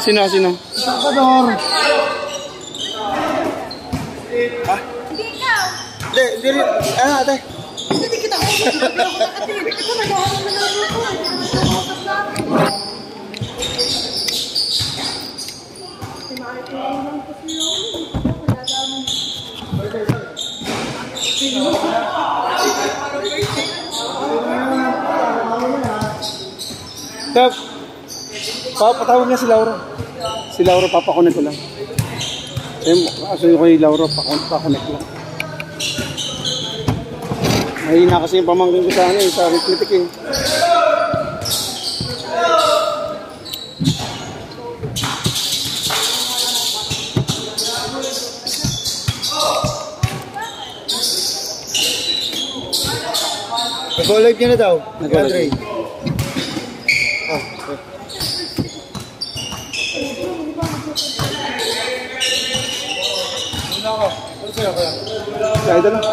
Sino? Salvador. Ha? Hindi ikaw. Hindi rin. Ano ate? Hindi kita ko. Pero ako nakatingin. Ito nag-aaral na lang ako. Nag-uusap namin. Sinakit ko lang kasi Tep, papatawag niya si Laura. Si Laura, papakonek ko lang. Kaso yung kay Laura, papakonek lang. Mahina kasi yung pamangkin ko sa ano sa arithmetic eh. Nag-go live niya na daw. Nag-go-live. Kaya ito lang.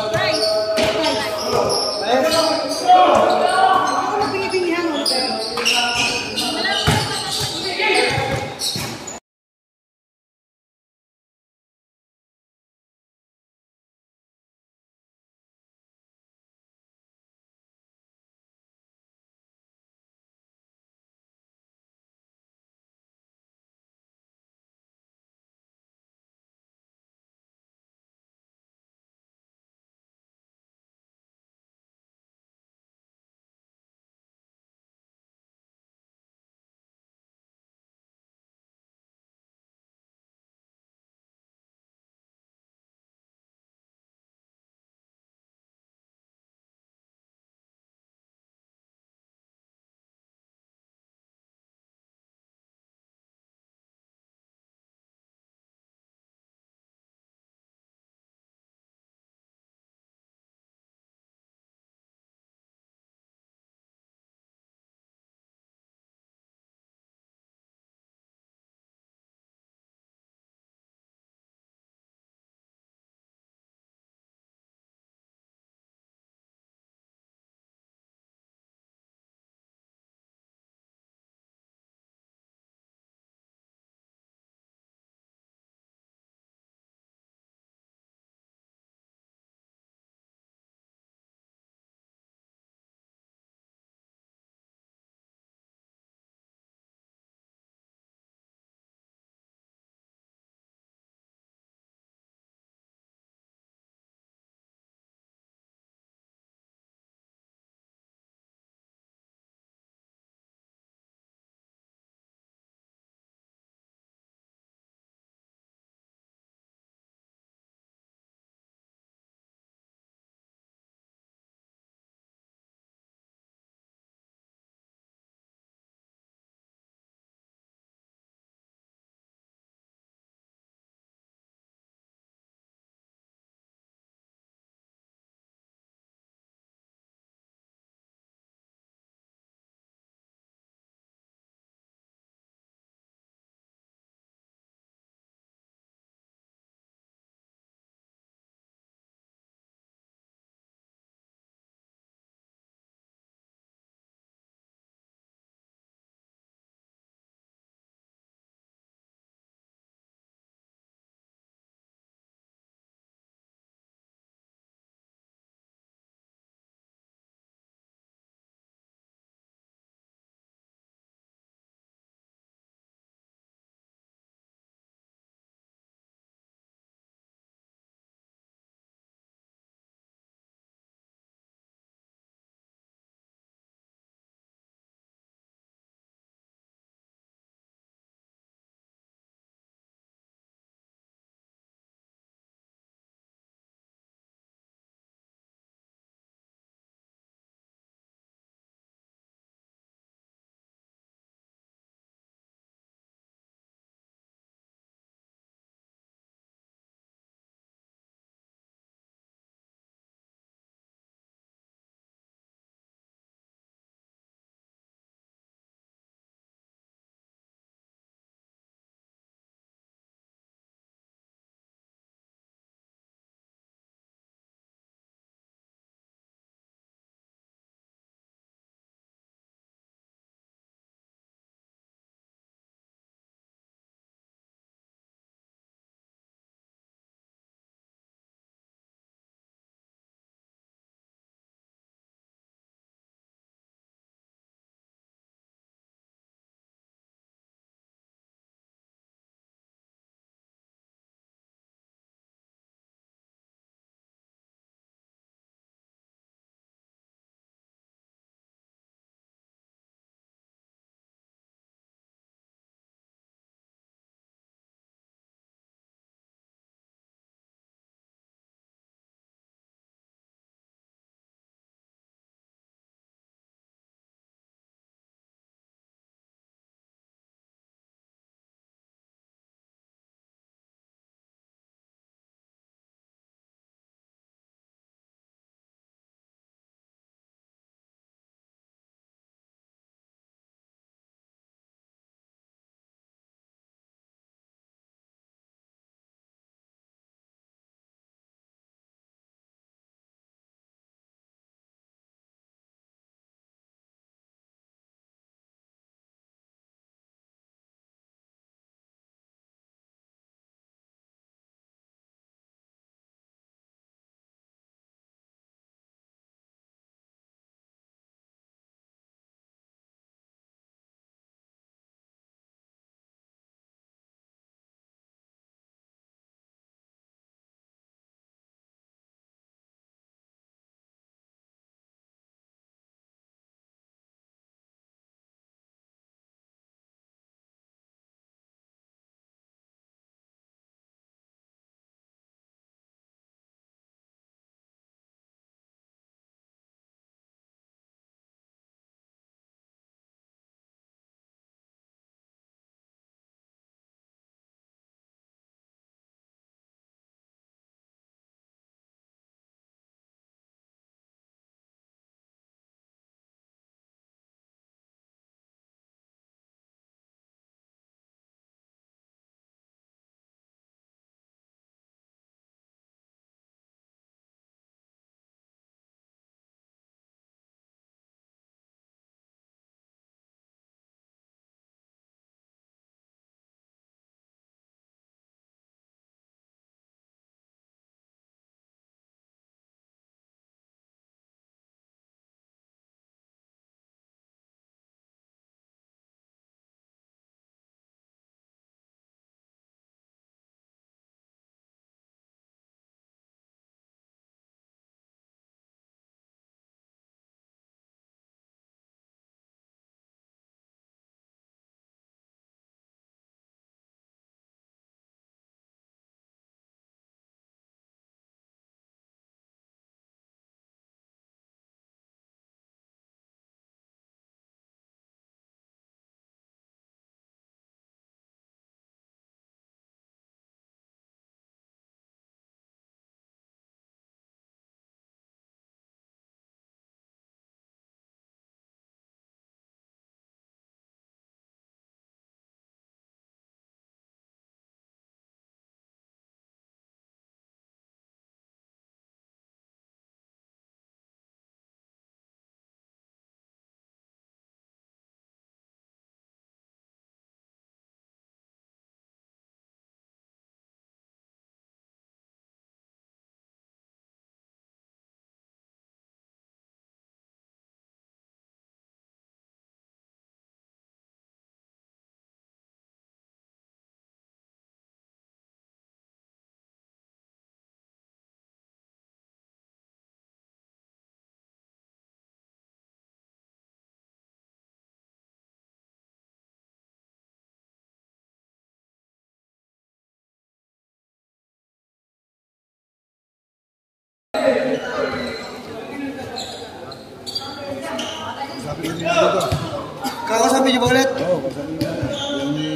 Kakasabi niyo ba ulit? Oo, kasabi niya. Yan ni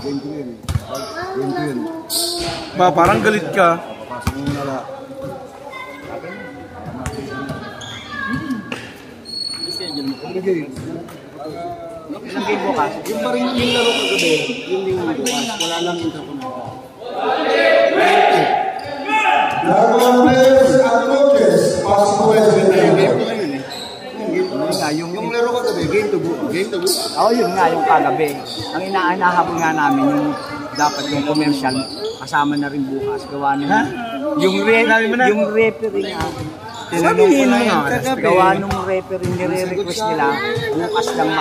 game ko yun. Game ko yun. Ba, parang galit ka. Papasok mo na lahat. Ilang game bukas? Yung pa rin yung laro kagabi, yung bukas, wala lang interconnector. Lahat players at coaches, pasok mo kayo sa game. Yung laro kagabi, game to bukas. Game to bukas. Oo, yun nga, yung kagabi. Ang inahabol nga namin, yung dapat yung commercial, kasama na rin bukas. Gawa nung, yung referee nga, tinanong ko na yun, gawa nung referee, nire-request nila, bukas lang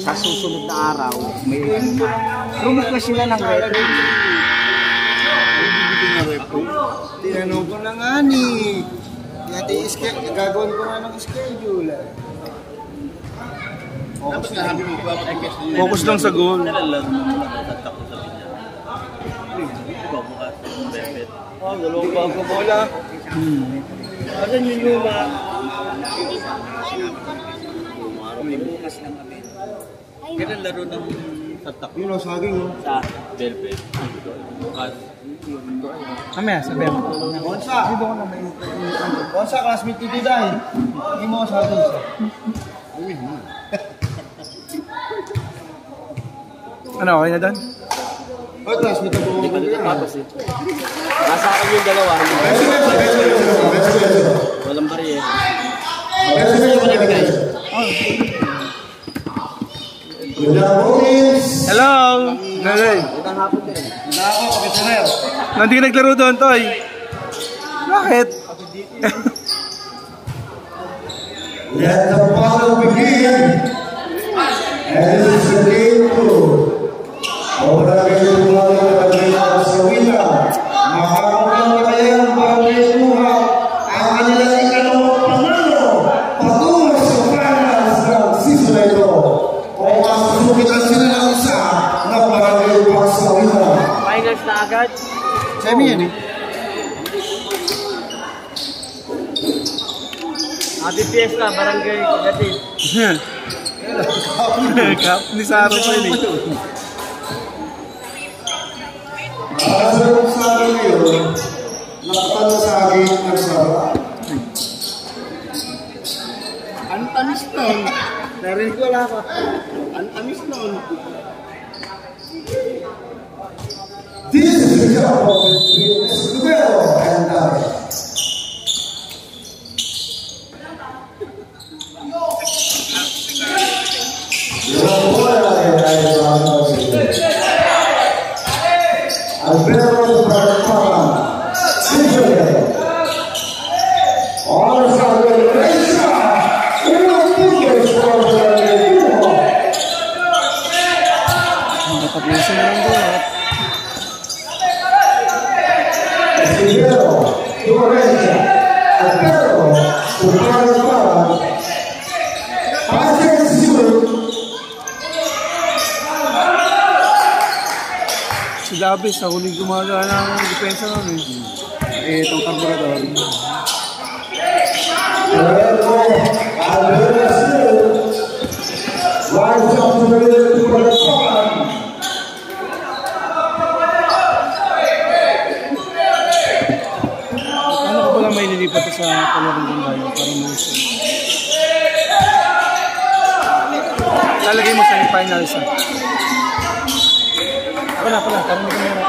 sa susunod na araw, may request sila ng referee. Tinanong ko na nga ni. Gagawin ko nga ng schedule. Focus lang sa goal. Dalawang bago bola. Asan yung luma? May bukas lang kami. Kailan laro ng tatak? Yun o, saging o. Sa Velvet. Bukas. Mamaya, sabi mo. Bonsa! Bonsa, classmate ni Diday. Hindi mo sa atin siya. Ano, okay na doon? Oh, classmate ako. Hindi pa dito tapos eh. nasa akin yung dalawa. Walang bariye. Hello! Nanay. Hindi ka naglaro doon, Toy. Bakit? Let the battle begin. And this is the game 2. Ahora kayo tumawag sa wina. Makakakulang na kaya ang bagay luha ang kanilang ikalawang panalo patungo sa finals ng season na ito. O masusukitan sila ng isa na barangay upang sa wina. Finals na agad. Semi yan eh. Happy Fiesta, Barangay Gatid. Kap ni Saro pa yun eh. Ang sa akin ngayon, nakatalo sa akin ang sarap. Ang tamis nun. Narinig ko lang ako. Ang tamis nun. This is the job of the Escudero and David. Alberto Bartama, Silvia, all of our Raisa, uno fingers for the Limo. Nakapaglusin na lang doon. Silvio, Florencia, Alberto, Bartama, Patrick Silvio. Si Davis, sa huling gumagana ng depensa nun eh. Eh, itong karburador. Alberto, Alberto, rise up to the middle to Bartama. Ano ko pala may nilipat sa palarong ganda para mo lalagay mo sa finals ah. Pala, parang may kamera.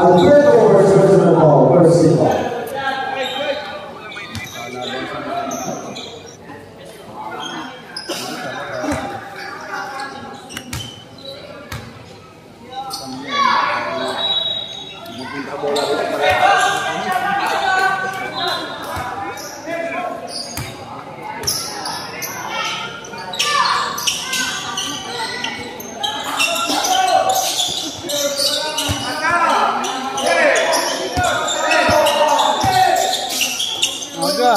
Alberto versus the ball. Where's the ball? Aga.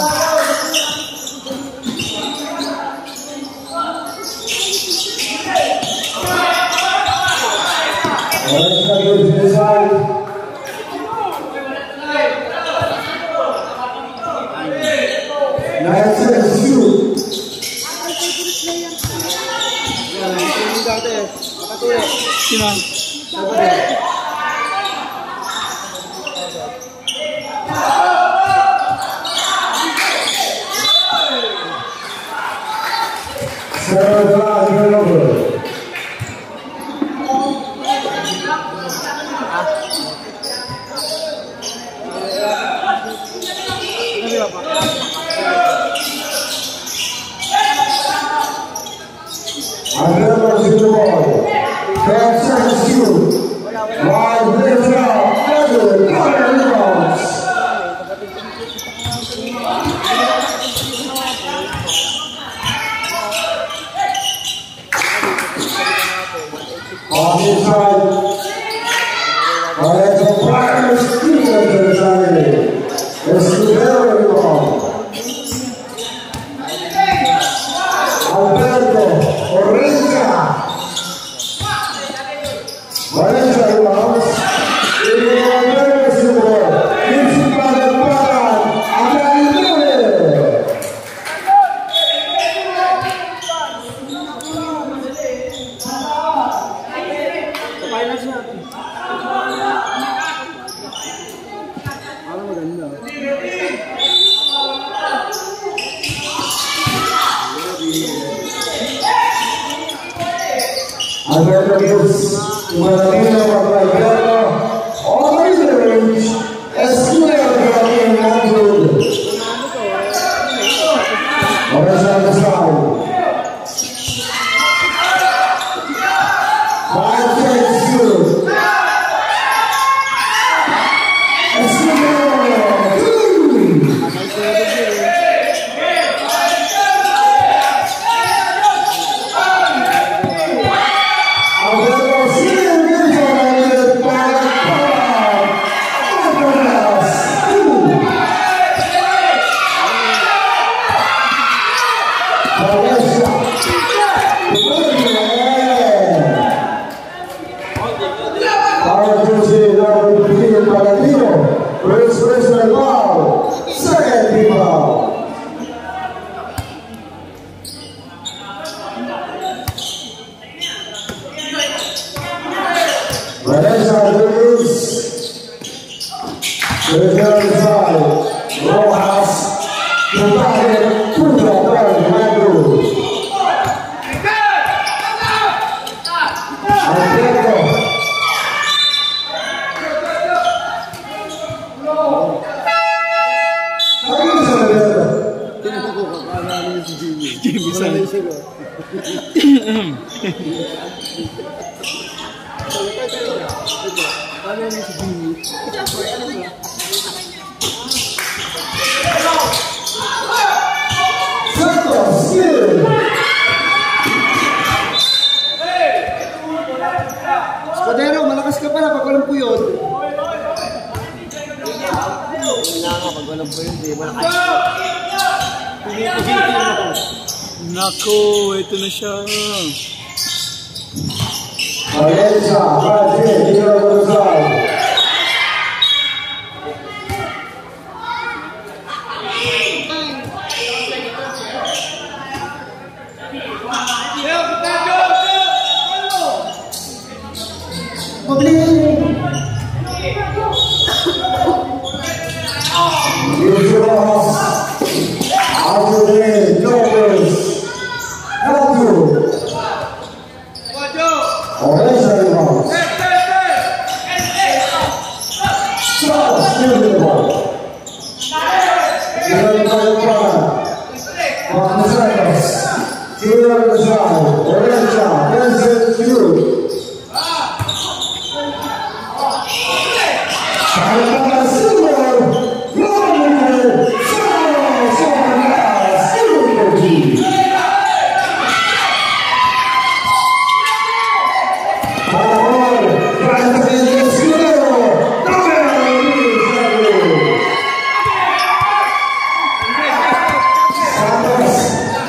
Spadero, malakas ka pala pag walang puyod. Pag walang po yun, di ba? Nako, ito na siya. Valencia, Brasil, Liga Gonzalo.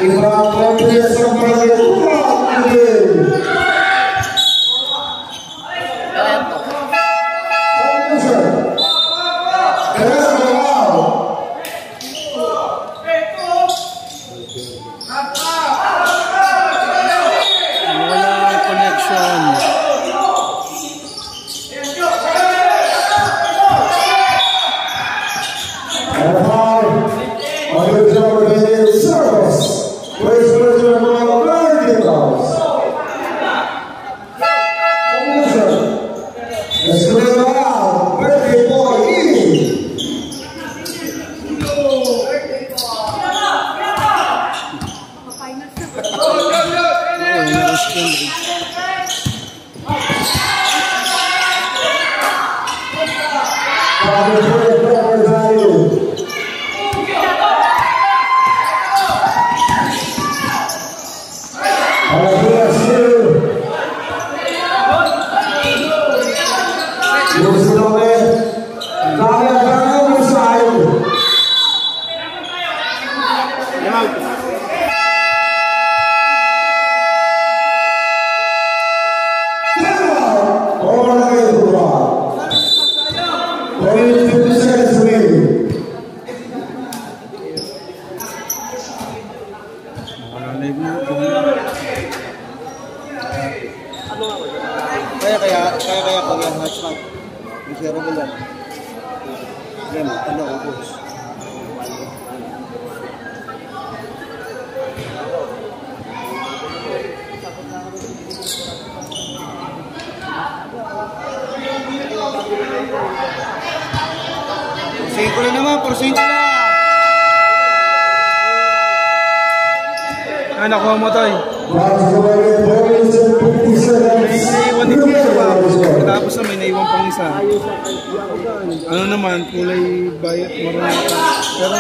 Ibang Congress ng Barangay Tumak Pugin. Wala connection. Kaya pag yung hot spot, may zero mo lang. Yan, ano ko boss. Porsyento na naman, porsyento na! Nakuha mo tayo. Naiwan dito pa. Tapos na may naiwan pang isa. Ano naman, kulay bayat, marami. Pero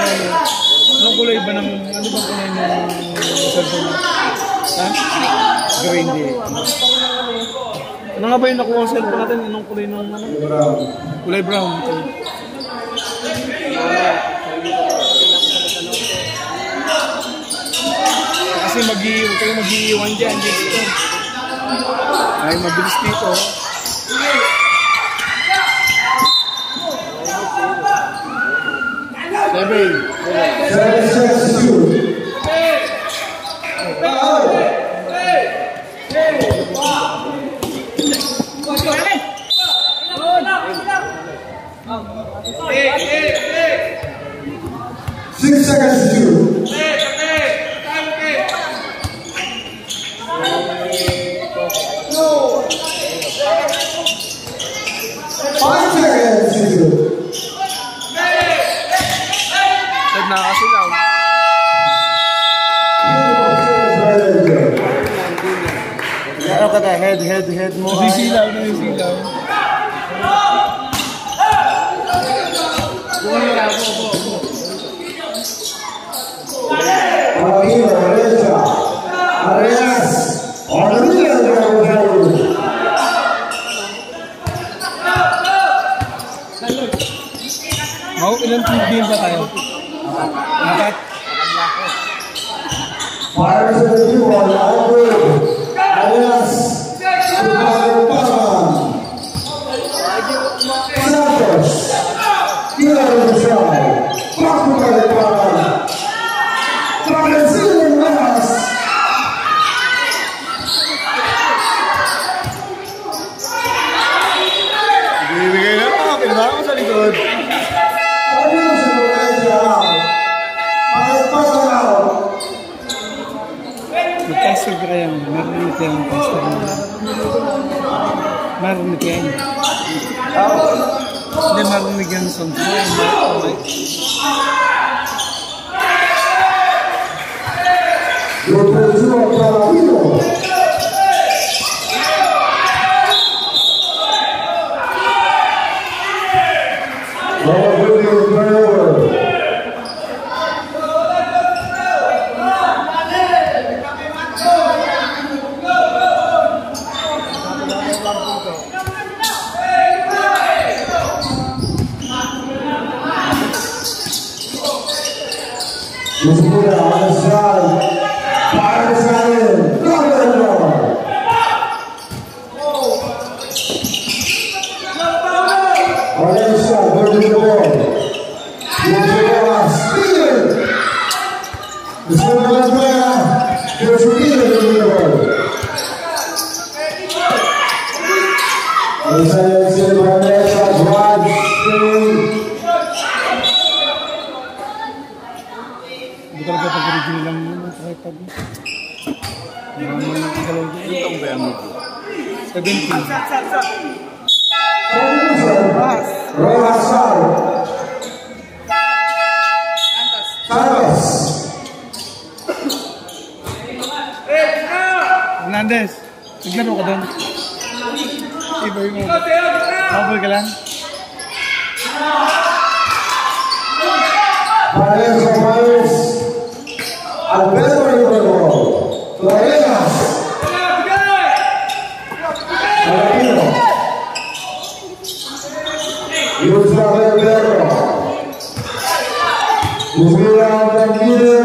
anong kulay ba ng, ano bang kulay ng cellphone? Ha? Green day. Ano nga ba yung nakuha ang cellphone natin? Anong kulay ng ano? Brown. Kulay brown. Kasi huwag kayo mag-iiwan dyan dito. Ay, mabilis dito. Six seconds to shoot. 5 seconds to shoot. Nakakasilaw. Ano ka na? Head mo. Sisilaw na yung silaw. Ilan game ba tayo? Apat? Fire to the new one, Alfred. Alias, Santos. Tira the try. Back to the Parman. Brazilian Manas. Bibigay na ako. Kailangan ko sa likod. Mag-caster ka kaya mo. Marinig kayo ang caster mo. Marinig kayo. Hindi marinig yung sound mo. Disputa on the side. Hindi talaga pag-original lang yun. Tripod. Itong ba yung 17. Hernandez, naglaro ka doon. Ibay mo. Maboy ka lang. Alberto Ricardo, Florenas, Alpino, Yusra Alberto, Uzmira Daniel,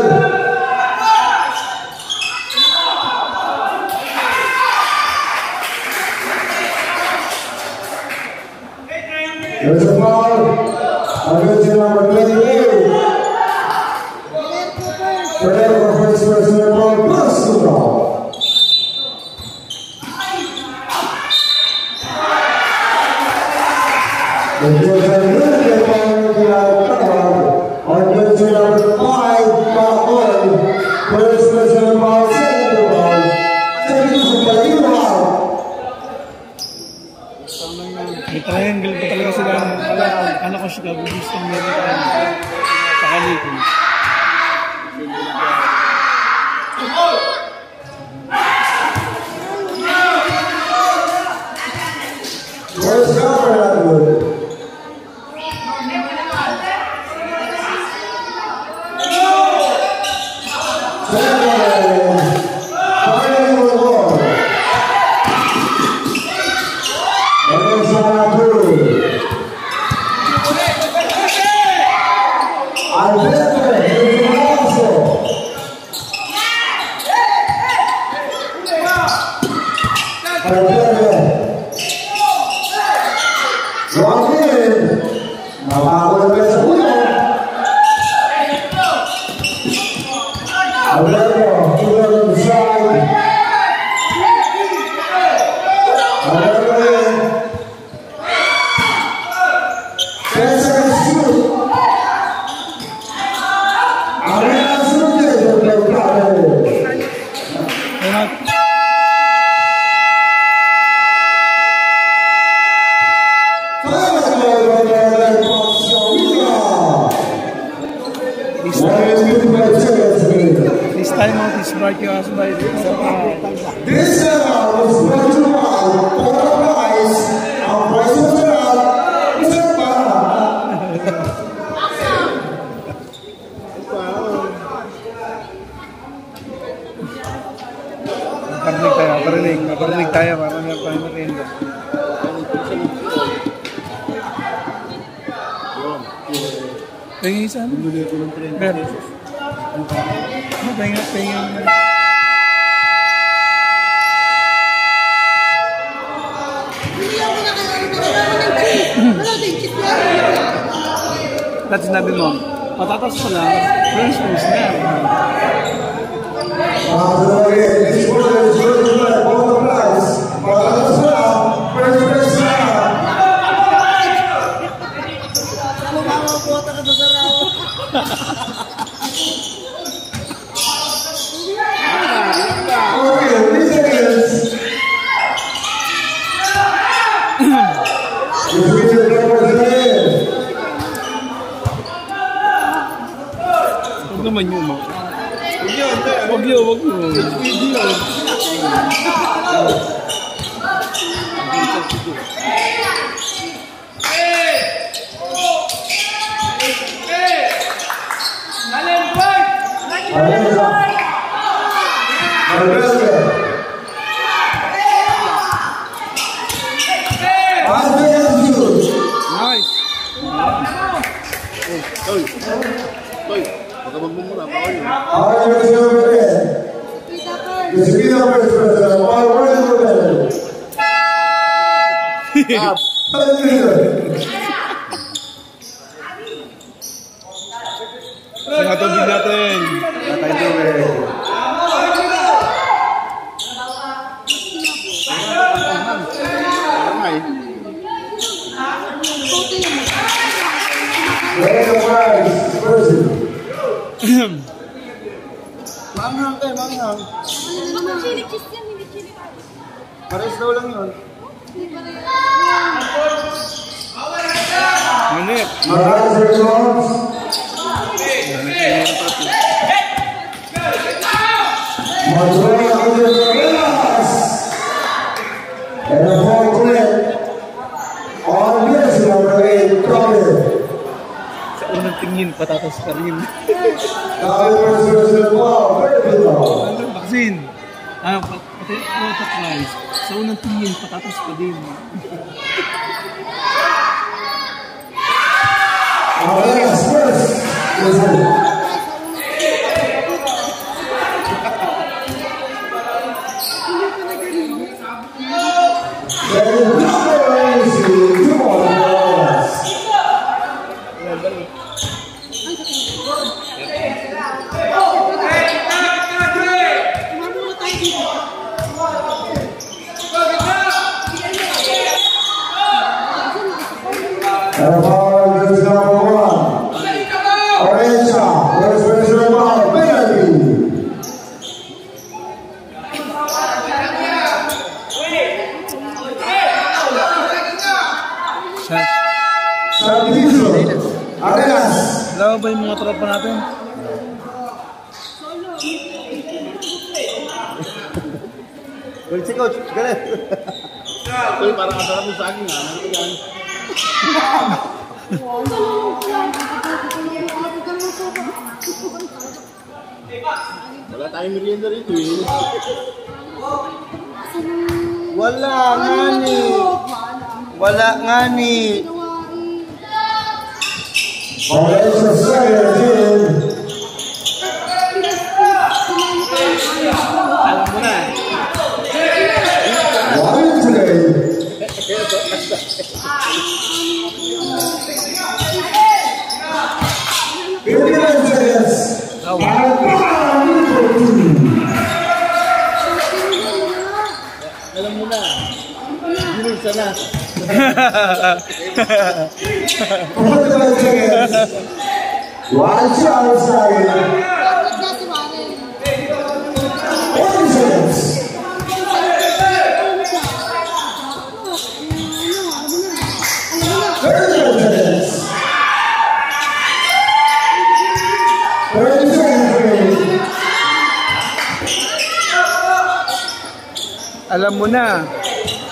there's a foul against number 28. Whatever first person ball personal. The Georgia United on jersey number 5, Paul, first person ball, second ball, second person ball. May triangle pa talaga sila. Ano ko siya, gusto nila sa kalikon. Where's Governor Atwood? This time out is brought to us by This was brought to us for the prize of Price of Mr. Naparinig tayo, parang may panimarinda. Tingin isa? Meron. Ano, tingin. Dati sinabi mo, patatas pa lang, French toast na. This was for the prize. Patatas pa lang, French toast na. Huwag naman yun, Mark. Huwag yun. Nice. Toy, baka magmumura pa kayo. Enseguida Vice President, Juan Rodríguez. Nakatubig natin. Vice President. Manghang kayo, manghang. Chili cheese yan, hindi chili. Pares daw lang yun. Manip. Marazzi Jones. Madonna Rodriguez. And a ball clear. On this number 8, Tommy. Sa unang tingin, patatas pa rin. Vice President Paul, very good ball. Ano, vaccine. Protocolize. Sa unang tingin, patatas pa din. Yes, first. And the ball is number 1. Orenza, Vice President Paul, penalty. Santizo, Arenas. Alam ba yung mga tropa natin? Well, si Coach, galit. Uy, parang kasarap mo sa akin nga. Wala tayong merienda rito eh. Wala nga ni. Wala nga ni. Orenza, second team. Alam mo na. One today. Alam mo na. Ginusa na. 45 seconds. One shot outside. 20 seconds. 30 seconds. 30 seconds. Alam mo na.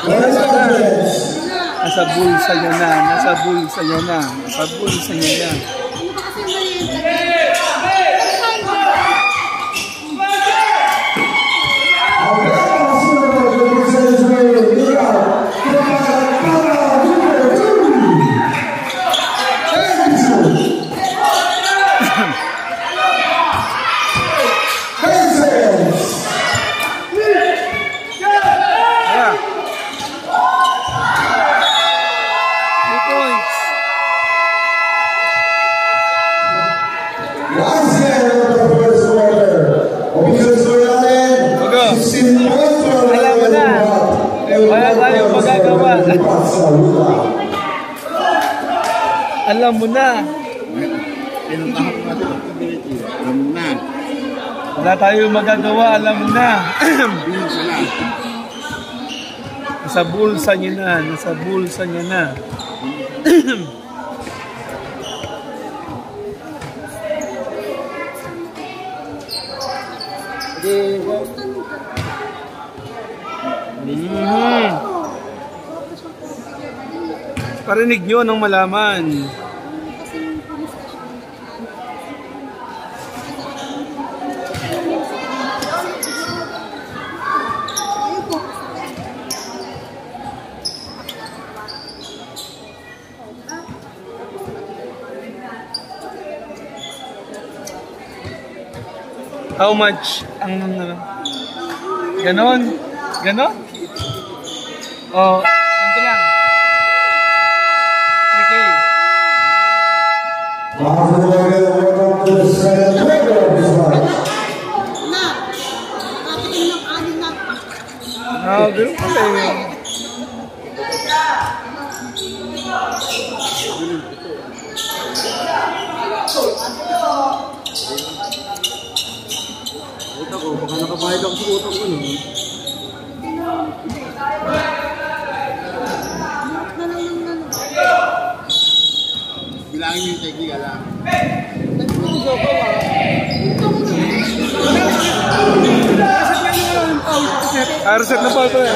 20 seconds. Nasa bulsa niya na. Nasa bulsa niya na. Nasa bulsa niya na. Yeah. 3 points. Last game of the first quarter. Officials ko natin. 16 points for the Alam mo na. Wala tayong magagawa. Alam mo na. Alam mo na. Wala tayong magagawa. Alam mo na. Nasa bulsa niya na. Nasa bulsa niya na. Parinig nyo ng malaman. How much ang Ganon. Ganon? Oh, ganito lang. 3K. Welcome to the second quarter of this fight. Na, kapit ng anin na. Ah, ganun pala yun. Utang ko, baka nakabayad ako sa utang ko, no? Bilangin mo yung technique, alam. Reset na pa ito eh.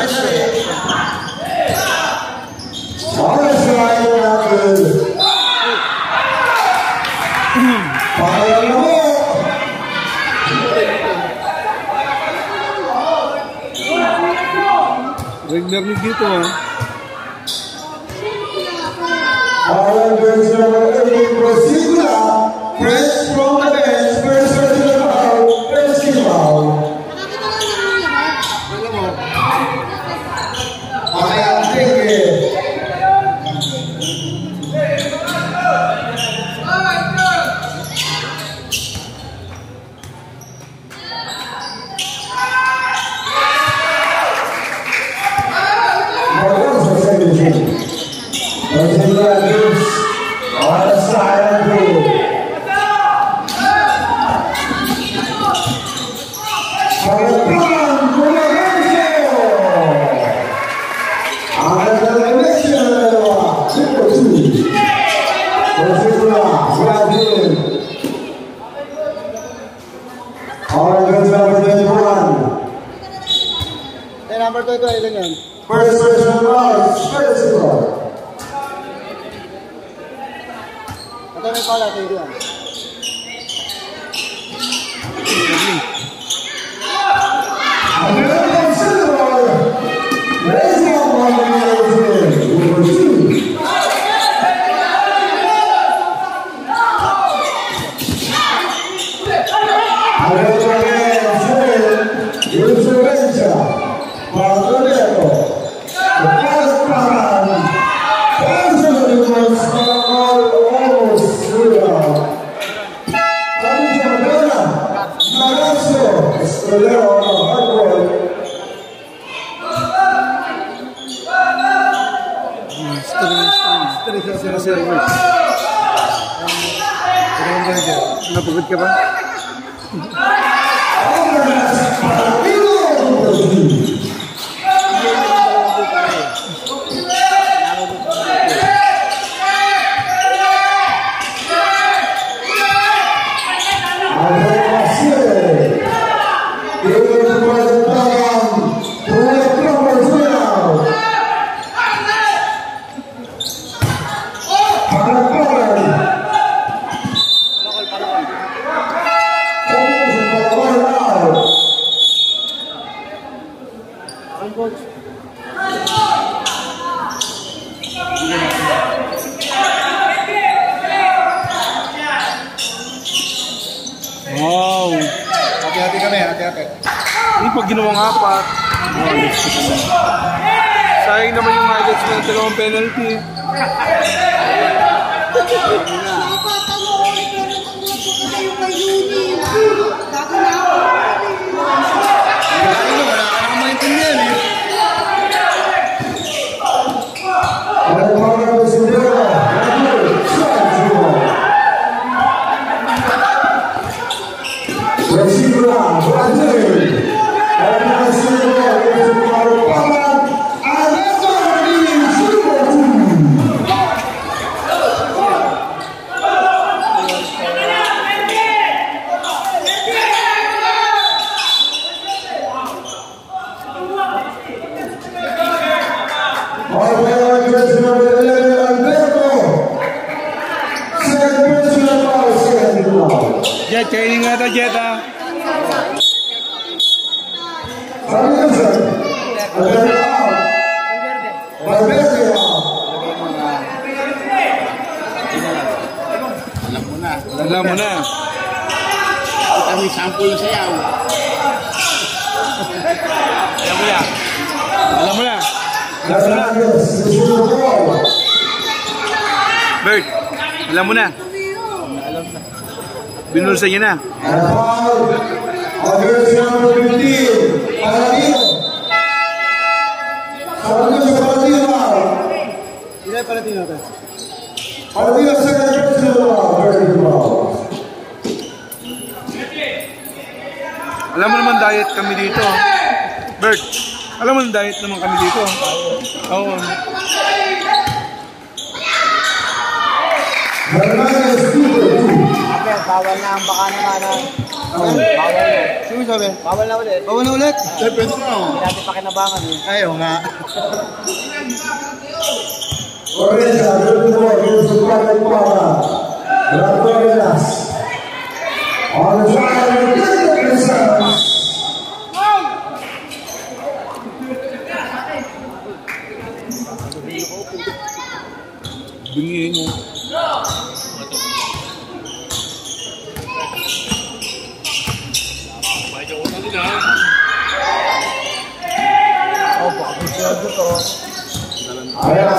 Regular ni dito ah. All girls are ready to proceed now. Press from the bench, first to the foul, first to the foul. I am thinking. Number 2 ito, ilan yan? First person round, first round. Ito may pala, ito yan. American Silver, raising up on the number 2. Napagod ka ba? Wow! Hati-hati kami, hati-hati. Hindi pag ginawang apat. Sayang naman yung highlights ng dalawang penalty. Jet, training nga ito, Jet, ha? Alam mo na. Alam mo na. Ito may sample na sayaw. Alam mo na. Alam mo na. Hernandez, receive the ball. Bert, alam mo na. Binulsa niya na. And foul against number 15, Paladino. Paladino foul. Ilan pala tinatay? Paladino second personal foul. Very good foul. Alam mo naman diet kami dito. Bert, alam mo naman diet naman kami dito. Oo. Hernandez, 2-2. Ape, bawal na ang baka naman. Bawal na. Sino sabi? Bawal na ulit. Bawal na ulit? Pwede na. Hindi natin pakinabangan eh. Ayaw nga. Orenza, good ball against the Paladino Power. Rafaelas. On the side of the Christians. Bingihin mo.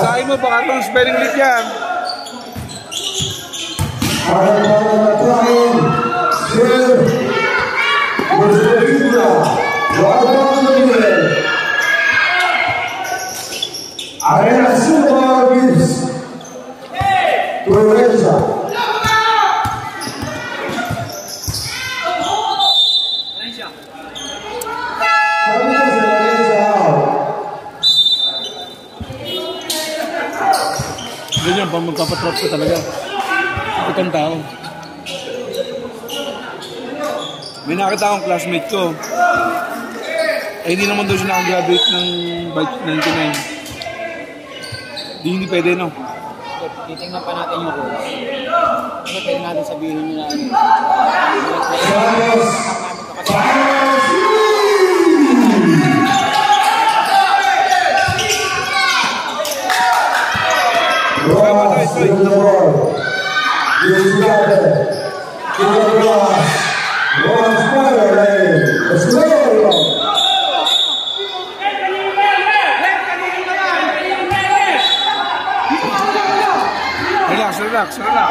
Sahin mo, baka itong spelling leak yan. Arena Super gives to Orenza. Ganyan, pang magpapatrap ko talaga. Itong tao. May nakita akong classmate ko. Eh, hindi naman daw siya nakagraduate ng Bike 99. Hindi pwede, no? Titingnan pa natin yung course. Kasi pwede natin sabihin nyo na ano. Ross with the ball. He's got it. To the Ross. Ross fire lane. It's slow. Relax, relax, relax.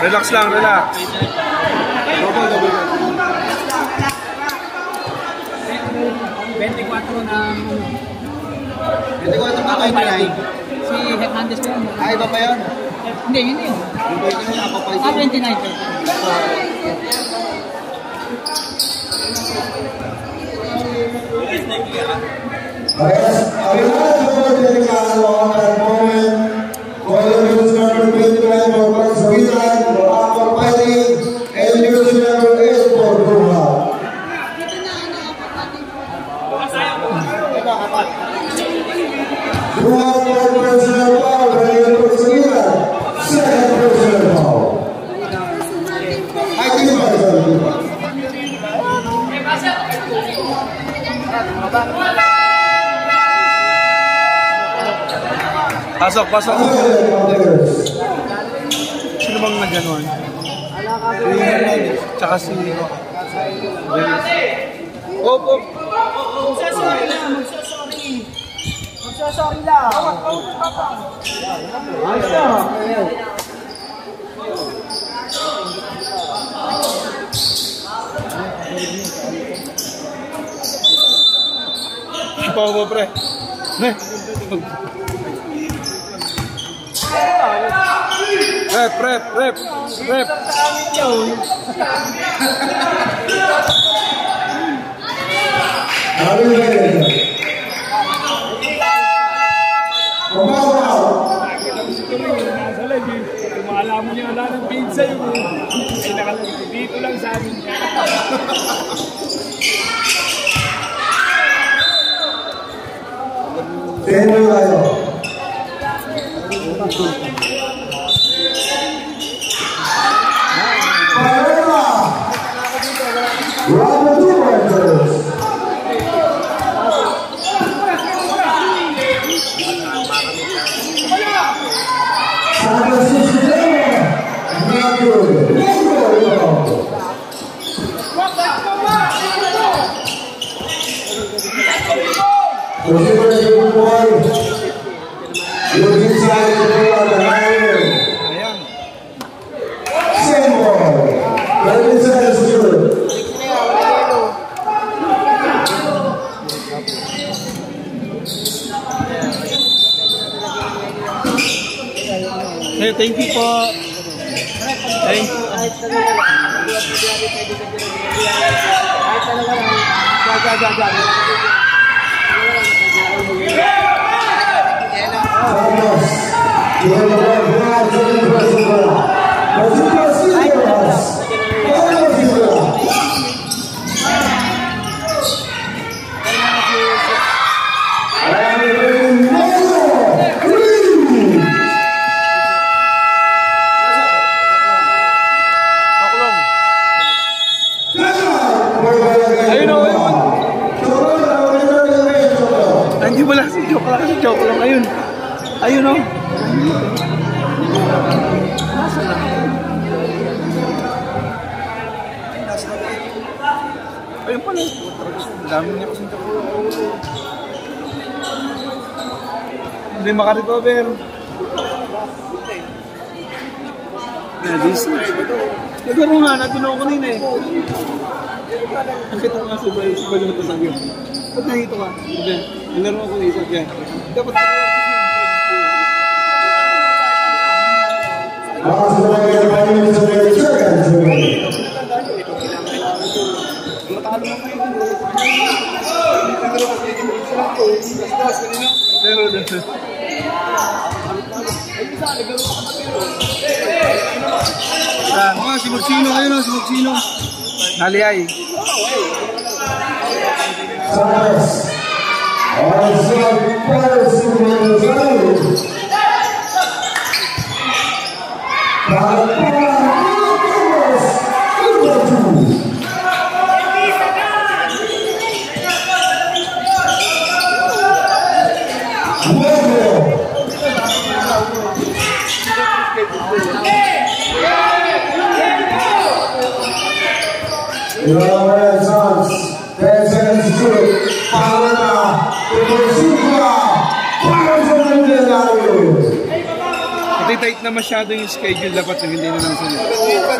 Relax lang, relax. Double, double. 24 ng 24 ba kayo na yun? si Hernandez ko yun. Ay, iba pa yun? Hindi, hindi. Yung 20 na ako pa yun. 29. Pasok, pasok. Sino bang nagganon? Tsaka si... Oh, oh. Magsasorry lang, magsasorry. Magsasorry lang. Ayos na. Pa mo, pre. Ne. Rep, rep, rep, rep. Alam mo niya, wala ng pizza yun. Ay, nakalagay dito lang sa amin. Tenyo tayo. Parema! Robert Dumarters. Sabi Hey, thank you po. Thank you. Hindi mo lang si joke lang kasi joke lang. Ayun. Ayun o. Ayun pala. Dami niya kasing joke. Hindi makarecover. Nadis. Nagaro nga natin ako kanina eh. Nakita ko nga si Balo na tasag yun. Ba't nahito ka? Nalaro ako na isa. Dapat si Magsino kayo na, si Magsino. Naliyay. Tight na masyado yung schedule, dapat na hindi na lang sunod. Sub.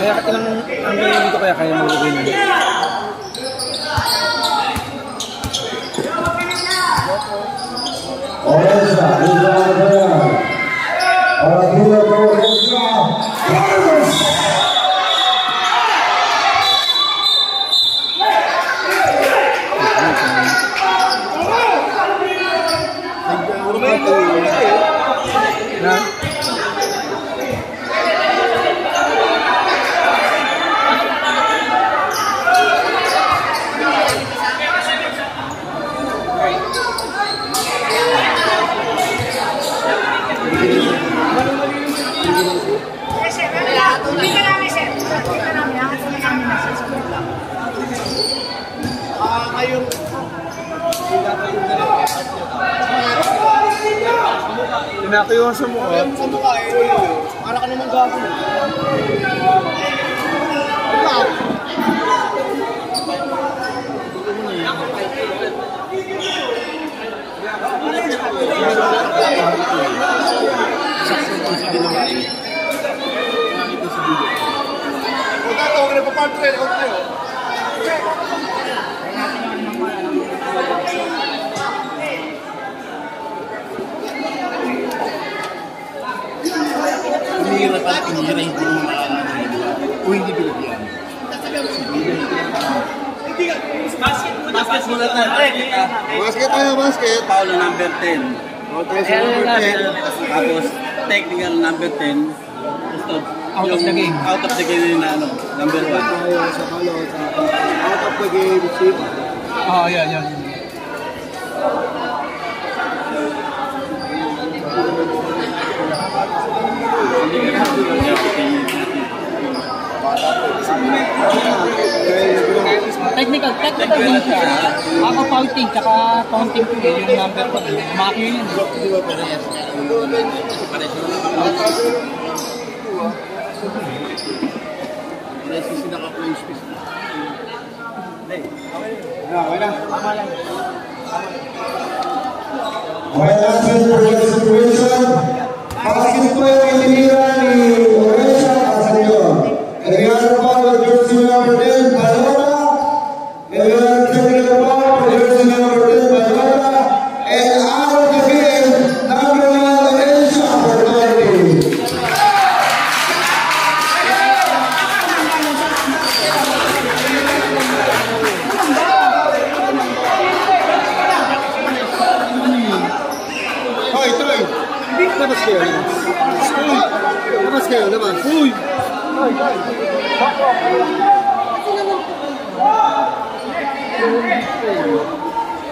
Kaya ang galing dito kaya mo rin. Orange, Na? Tinakayuhan sa mukha. Sa mukha eh. Para ka naman gago. Pinihirap at pinihirap yung o hindi binigyan. Basket muna tayo. Basket tayo, basket. Paulo number 10. Tapos technical number 10. Out of the game. Out of the game na ano, number 1. Tayo sa Paulo. Out of the game, chip. Oh, yan. Technical din siya. Ako counting, tsaka counting ko yung number ko. Maki yun. Okay, last minute for the situation. Basket po yung itinira ni Oresha Casallion. And we are foul with jersey number 10, Balora. And we are taking the foul for jersey number 10, Balora. And out of the game, number 9, Oresha for 20. Hoy, Troy. Labas kayo. Labas kayo, labas. Uy!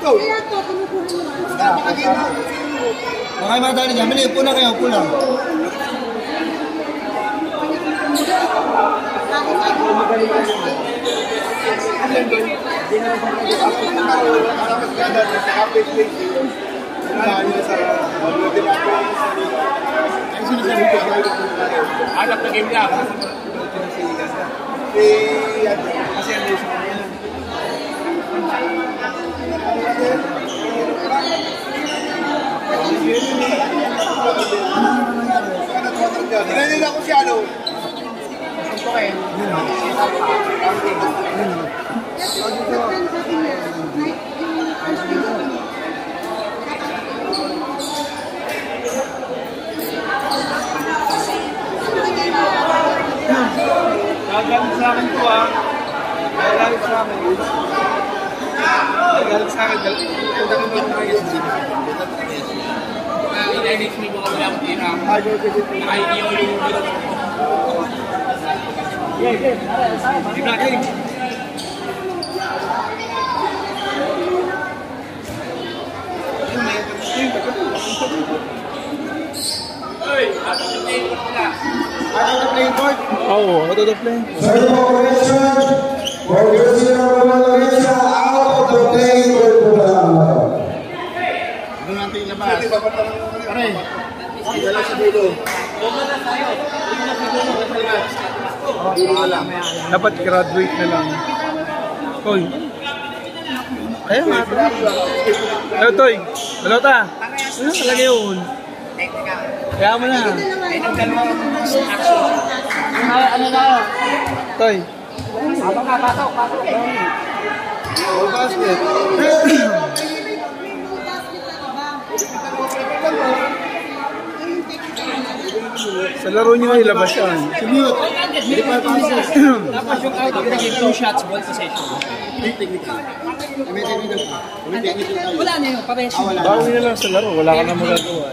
Kaya to, kumukuha mo. Mga madali niya, mali, pula kayo, pula. Hanap na game lang. Kasi ang gusto ko yan. Tingnan nila kung si ano. Nagalit sa akin ko Nagalit sa akin. Nagalit sa akin. Next week ko wala akong tira. Nakaiiyaw yung biro. Oo, out of the play. Sorry for correction. For jersey number 1, Oresha, out of the play for Pula. Doon natin ilabas. Pare. Dala sa dulo. Dapat graduate na lang. Hoy. Kaya nga. Hello, Toy. Hello, ta. Ano talaga yun? Kaya mo na. Ano na? Toy. Pasok. Basket. Sa laro niyo ay labas yan. Tapos yung out of the game, 2 shots, ball possession. Wala na yun, pares. Bawi na lang sa laro. Wala ka na magagawa.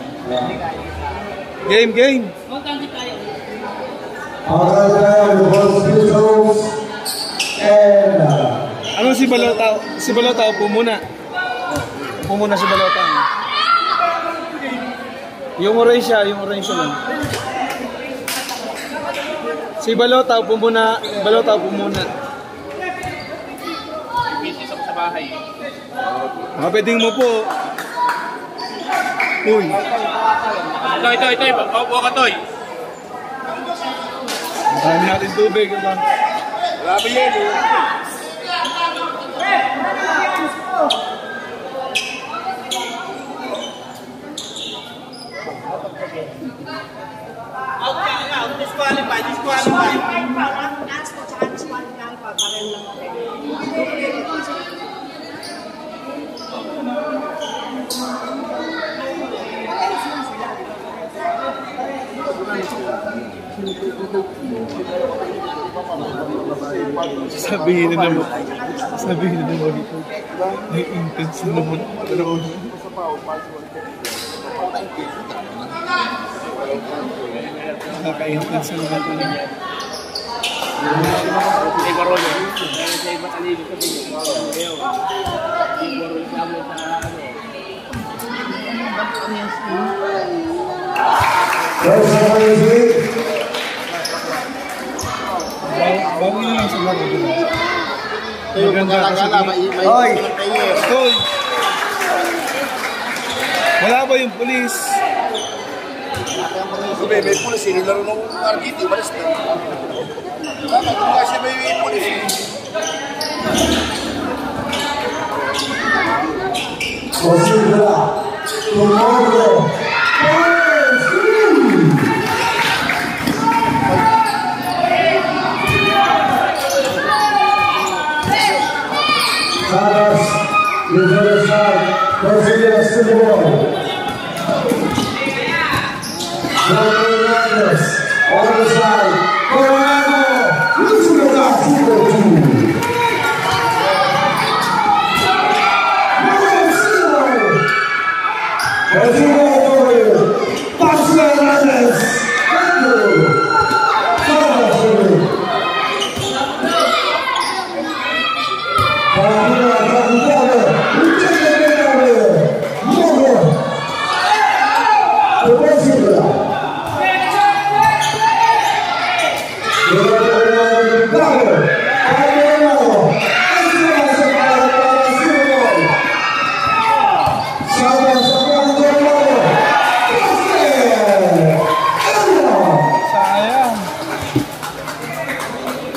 Game, game. Ano si Balota? Si Balota upo muna. Upo muna si Balota. Yung orange lang. Si Balota upo muna. Balota upo muna. Isa ko sa bahay. Pwedeng mo po. Uy. Ito. Opo ka, Toy. Marami natin tubig. Diba? Grabe yan eh. Sabihin na naman ito. May intense naman. Nakaka-intense naman ito. Ay, Barolo. Sa iba talino ko din yung Barolo. Yung Barolo sa mo sa Bago nyo lang sa laro. Maganda kasi. Hoy! Hoy! Wala ba yung pulis? May pulis eh. Nilaro ng RGT. Malas na. Kung kasi may pulis eh. Considera tomorrow. Saras, Universidad, considera fútbol. Fernandes, on the side, Coronado, isso não dá fútbol.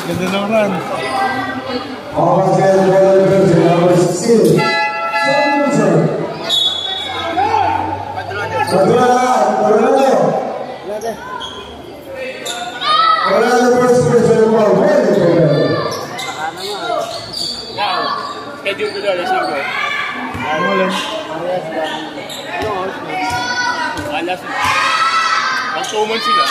Ganda ng run. schedule ko doon, isang ko. Alas. Pag 2 months sila.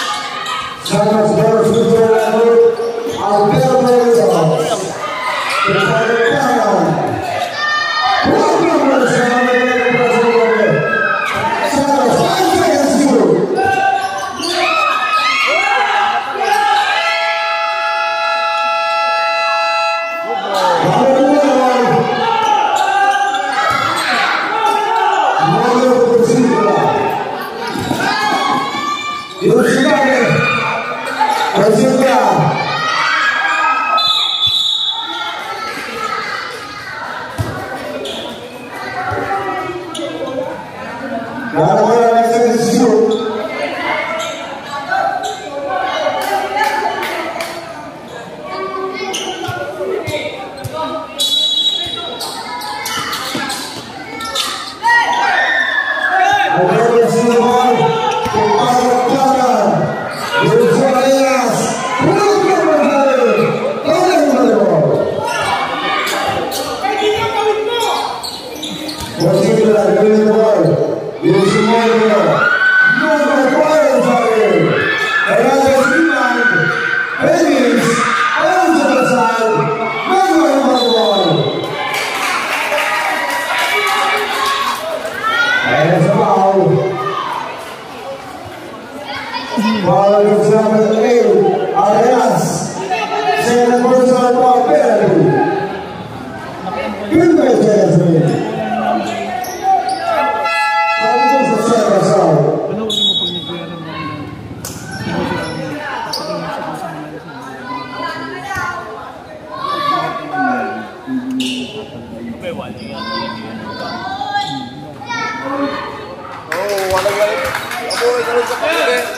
Let's go! Following number 8, Arias. Second personal foul penalty. Good by Jasmine. Sabi ko sa second foul. Ano ulit mo pag nagkuya ng mga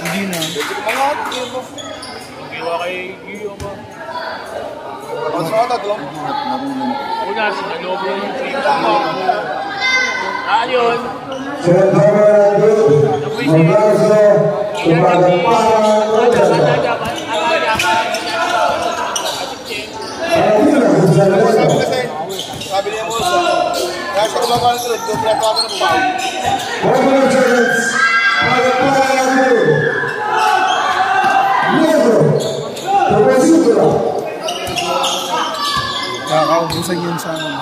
hindi na. Iwa kay Giyo ba? Una, sinalobo yung pita mo. Ayun. Second foul penalty. Magarso. Tumagal Sabi niya mo sa kaya siya kumagawa ng tulad, doon pinatawa ng foul. 1 seconds. Negro. Propositura. Kakaubusan yun sa amin.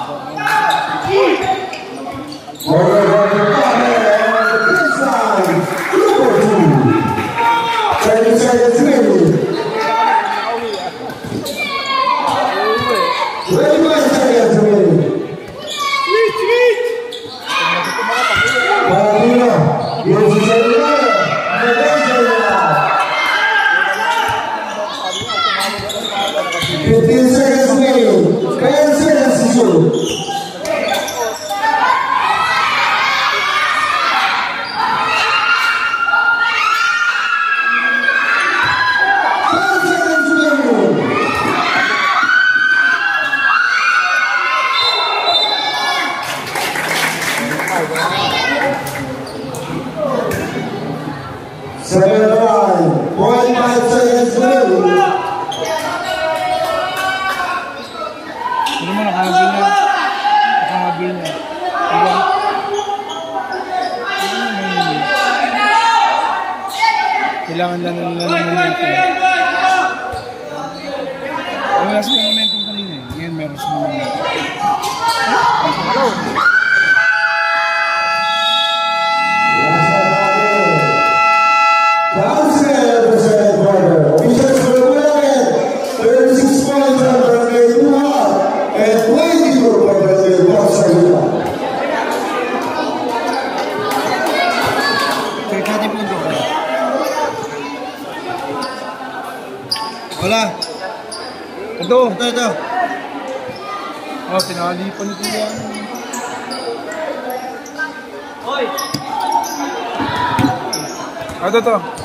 Ano mo nakahabil na? Nakahabil na. Diba? Kailangan lang nila ng momentum. Wala silang momentum kanina eh. Ngayon meron silang momentum. Wala. Ito. Oh, pinakalipan ko yan. Hoy! Ito.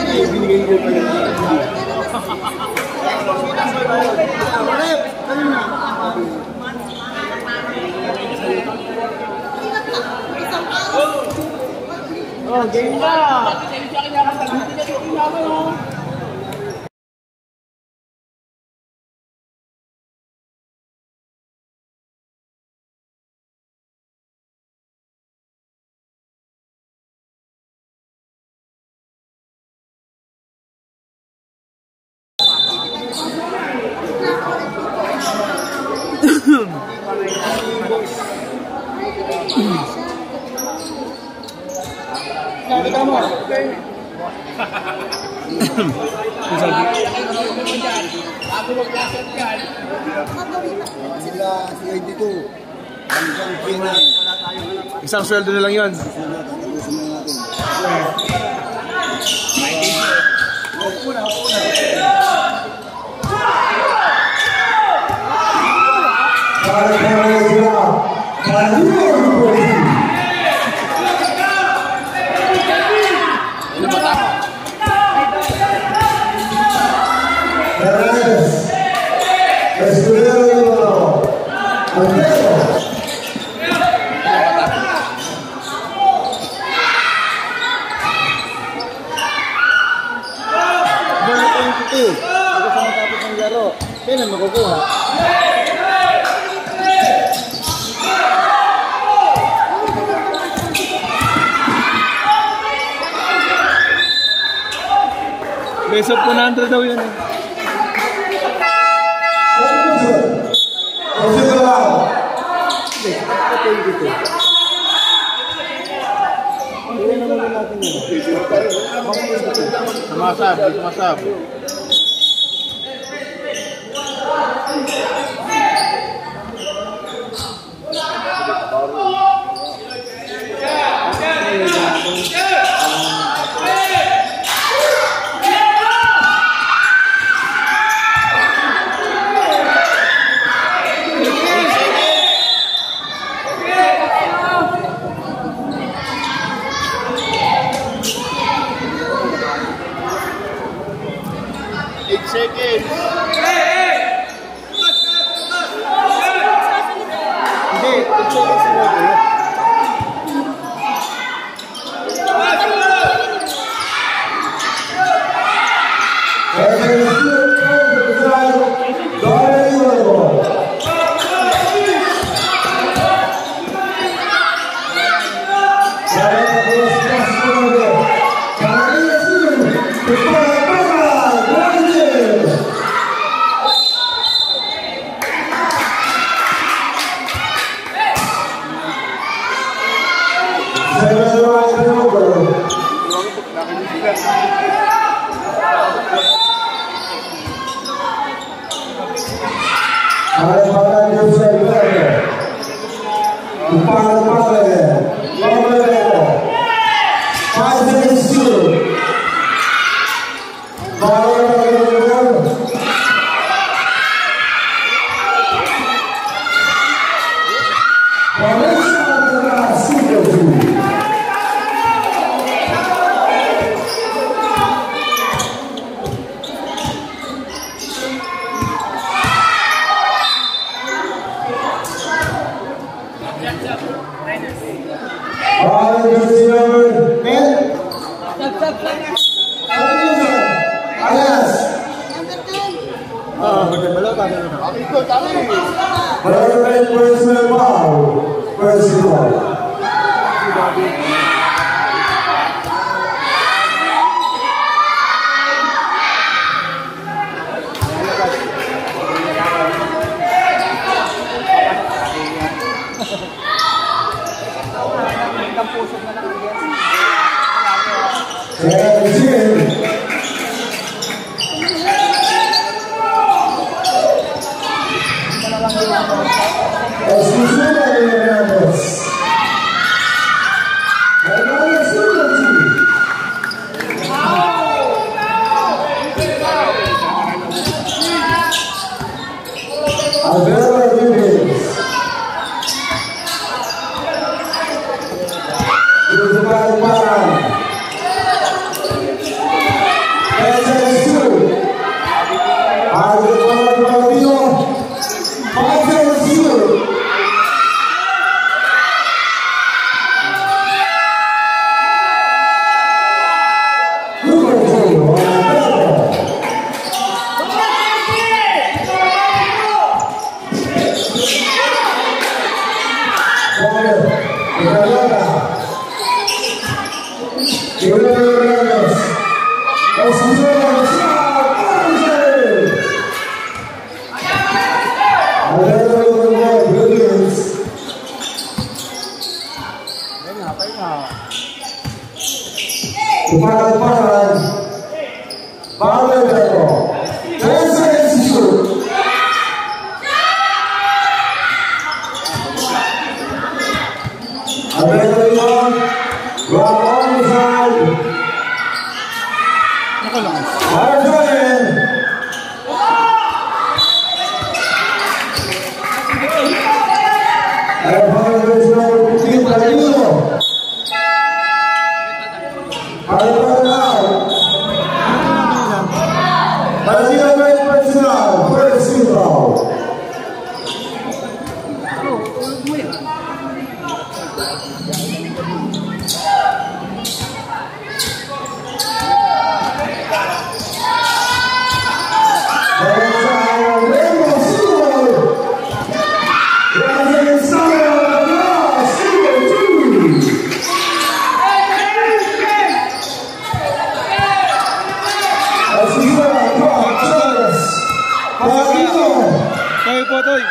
binigay ko pa yung oh, game na! Isang sweldo na lang yun. Kailan makukuha? Best of 100 daw yan eh. Tumasab. Manila Red Personal, first foul. Toy po, Toy.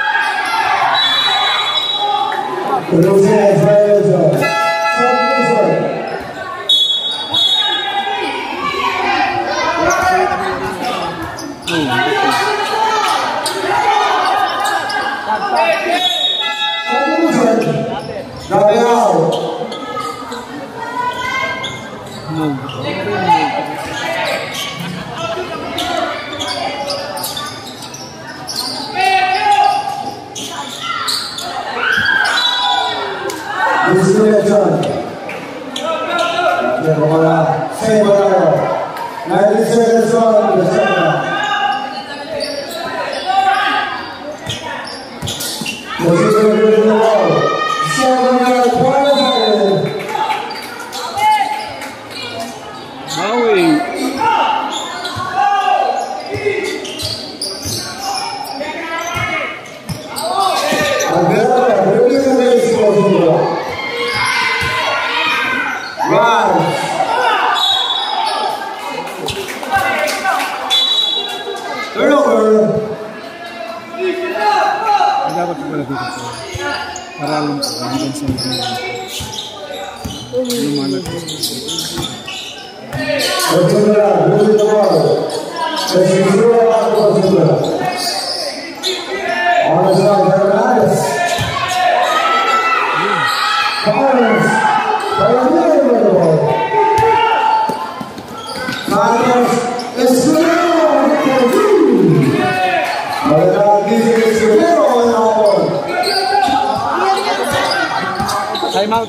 Time out.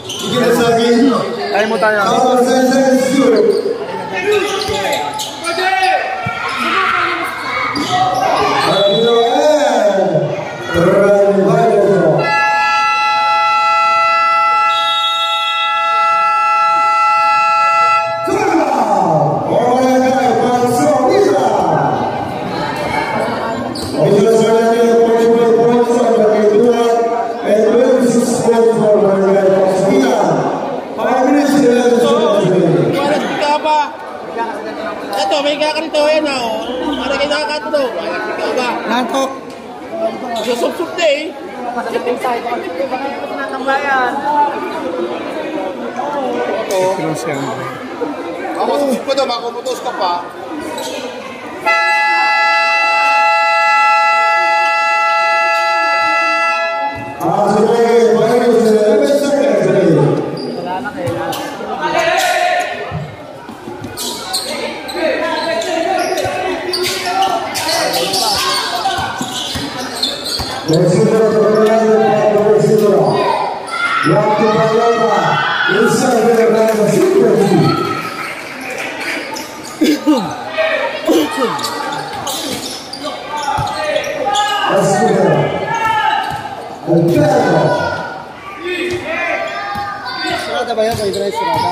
Time out tayo. Makuputos pa daw, makuputos ka pa. Sirada ba yan? Kaya sirada.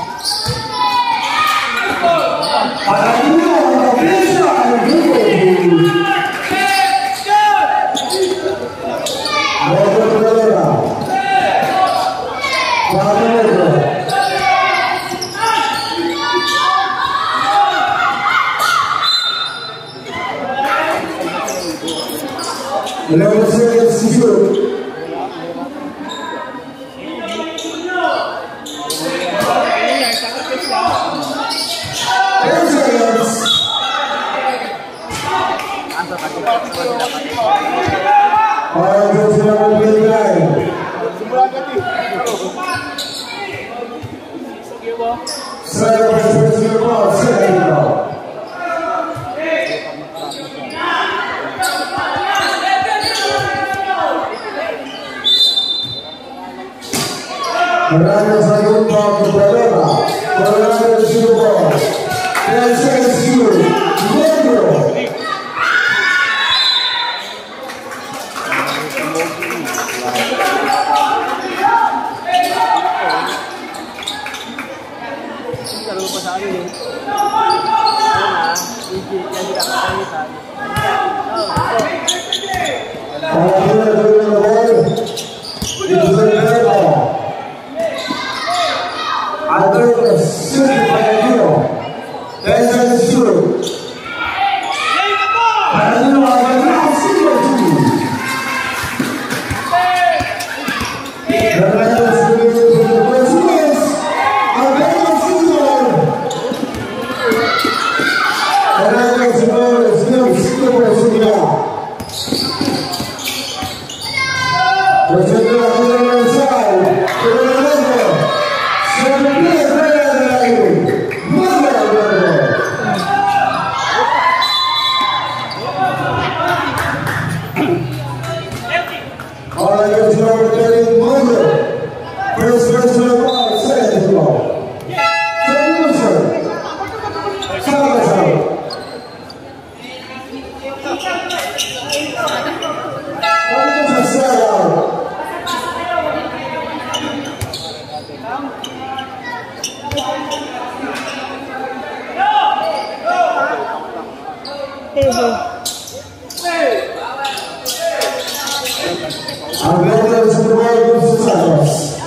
Alberto Superboy Santos.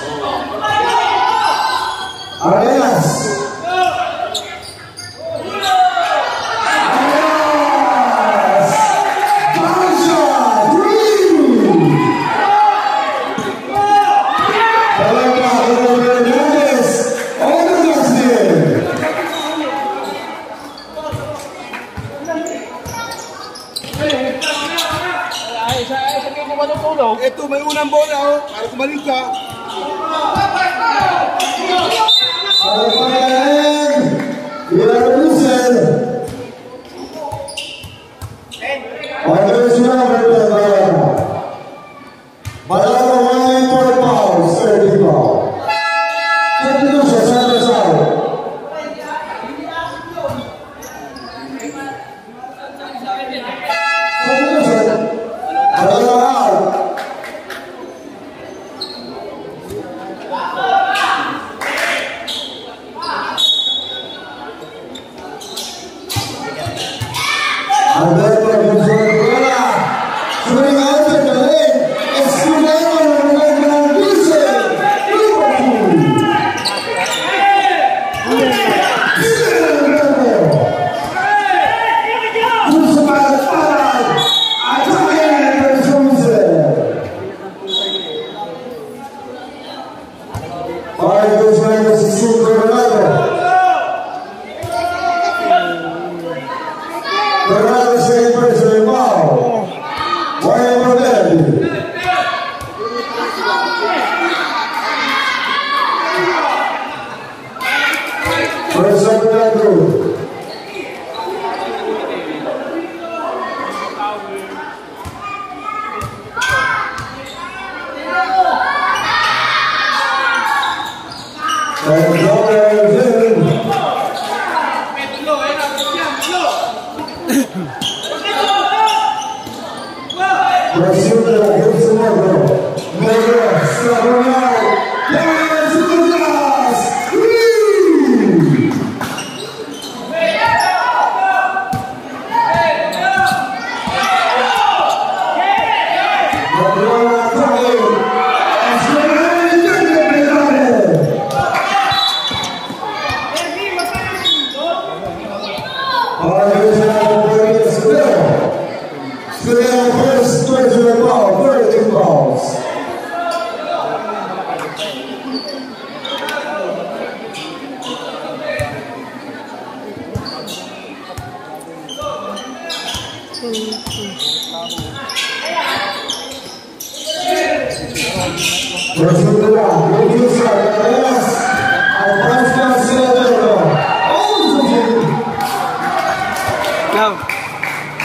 Arenas. Ito, may unang bola, oh. Para kumaling ka.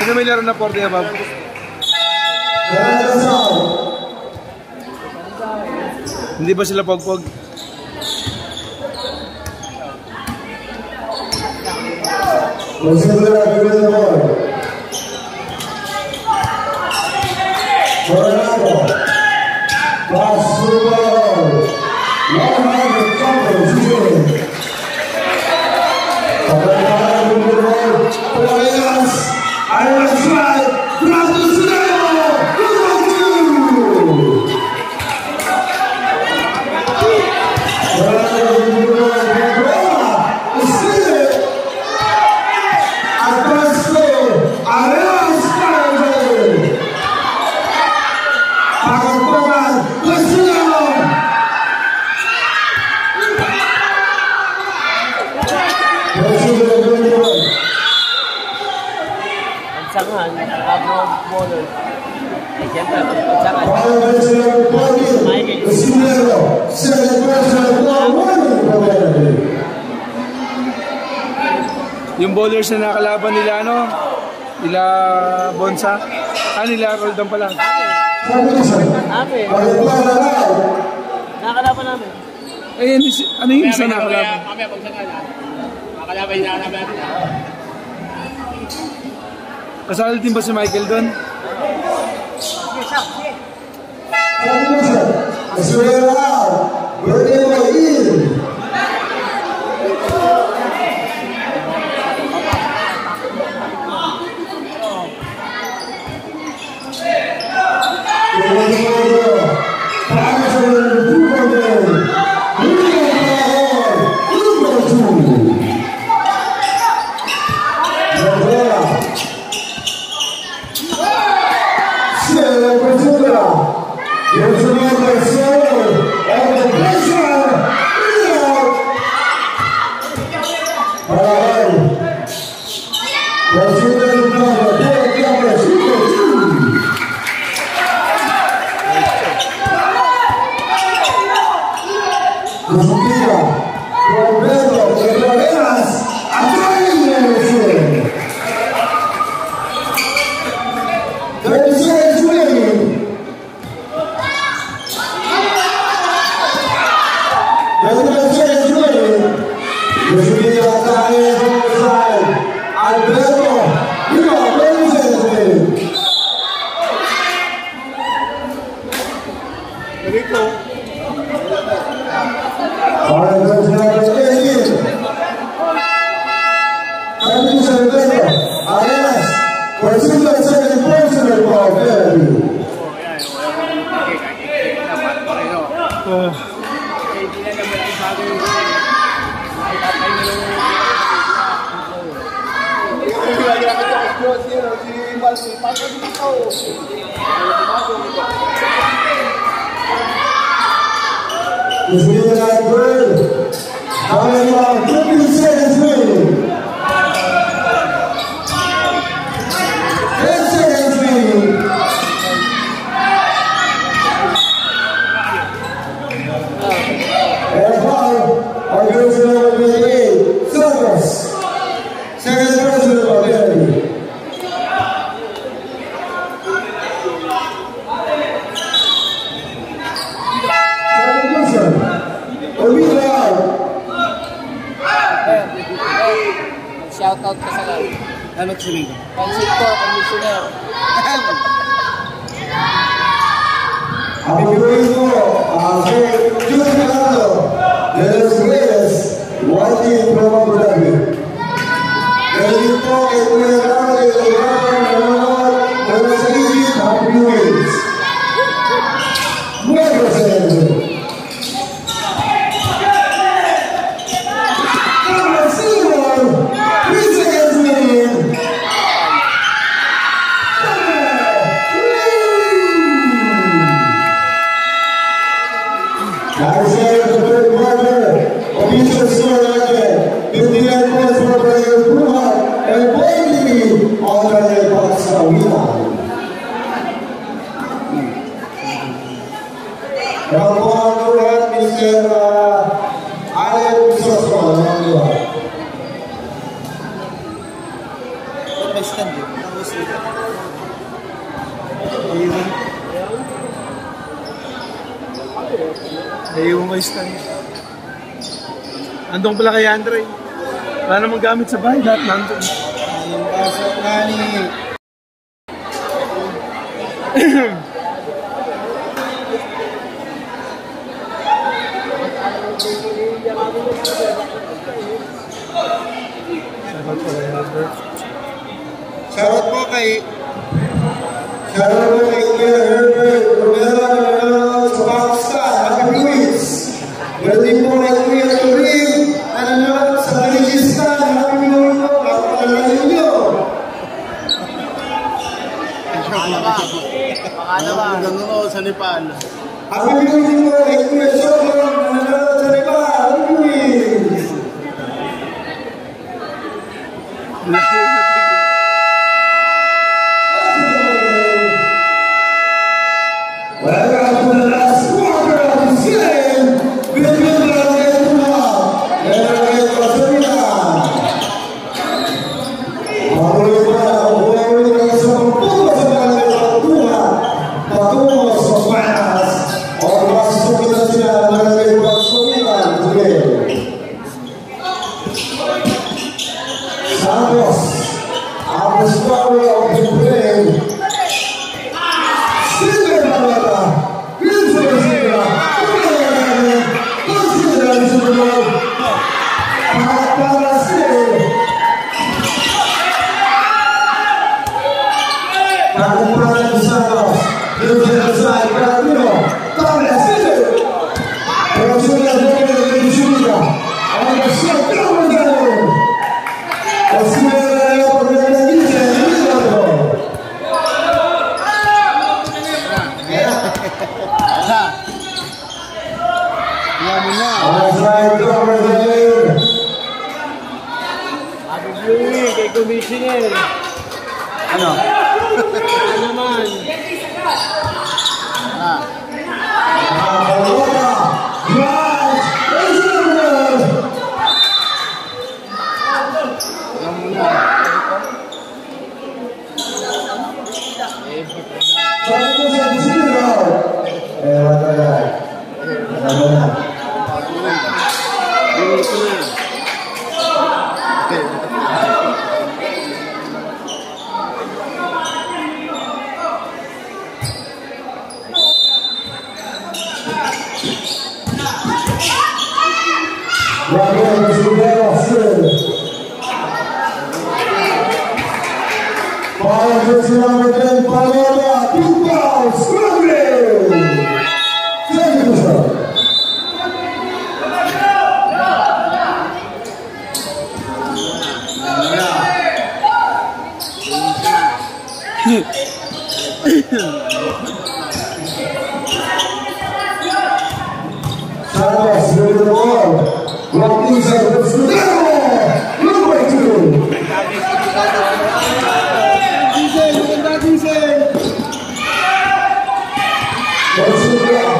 Sino may laro na 40 above? Hindi ba sila pagpag? Yung bowlers na nakalaban nila ano? Nila Bonsa? Nila Roldan pala. Amin. Nakakalaban namin. Eh, ano yung isa nakalaban? Mamaya pag sakala. Nakakalaban yung nakalaban natin. Kasali din ba si Michael doon? Shoutout ka sa lahat. Ano tuloy? Pansit ko, commissioner. Happy birthday po, June Fernando, de los Reyes, Whitey from Abu Dhabi. Galing po kay Kuya Ramos de Lugar, de los Reyes, Happy New Year. Nuevo Senator. Ayun, may stand. Andong pala kay Andre. Wala namang gamit sa bahay, lahat nandun. Anong pasok nani? Shoutout po kay Kuya Herbert Romero sa Pakistan. Happy Louis. Galing po kay Kuya Turin. Ano sa Tajikistan. Happy Louis po. Kapagalain nyo. Hanggang ako sa Nepal. Happy Louis po kay Kuya Sokong. Ano sa Nepal. Happy Louis. Welcome to the last quarter of the season. Ating pangalan sa Santos. Dito sa Icarino. Torres, City. Pagkasunod na doon ng Pilipinas. Ang Garcia, Kilomandalo. Pagkasunod na lang pagkasunod na Gilsen, Milano. Outside cover the lane. Kay Commissioner. Ano? Ano naman? Alota. Drive. Yan muna. Sabi ko sa Isidro. Wala na. Wala na. Dito na. Gabriel Silveira Silva. Para o Silveira Paloma, Pintal, Silveira. Silveira. Santos, with the ball. Blocked inside the Silveira. Number 2. Diesel. Silveira.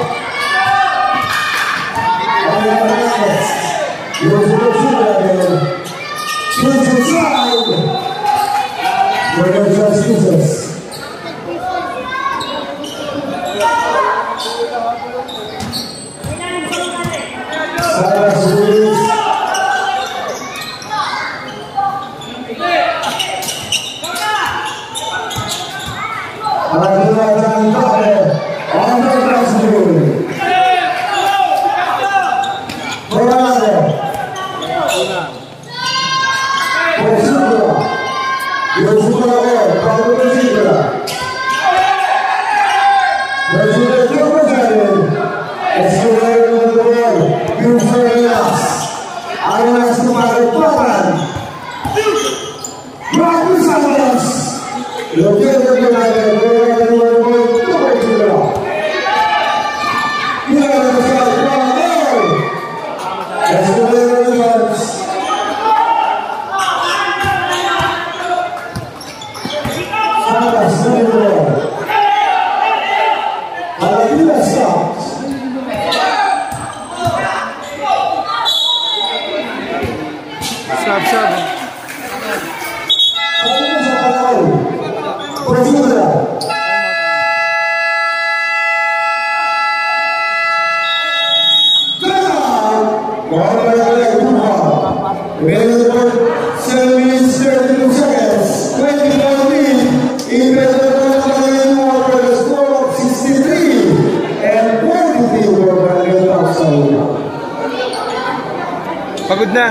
Pagod na.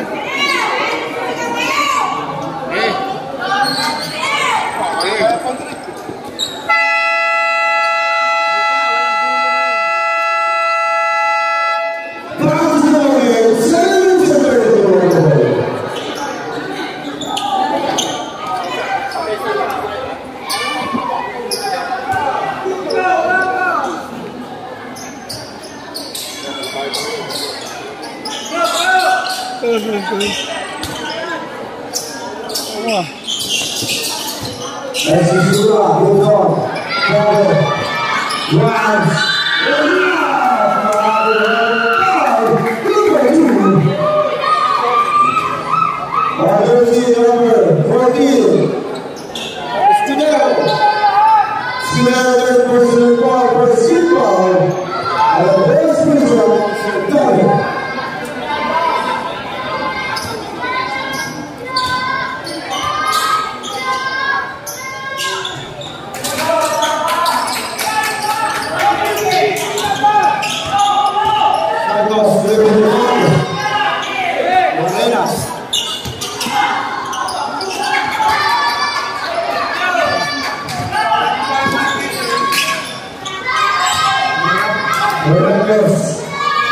Carlos.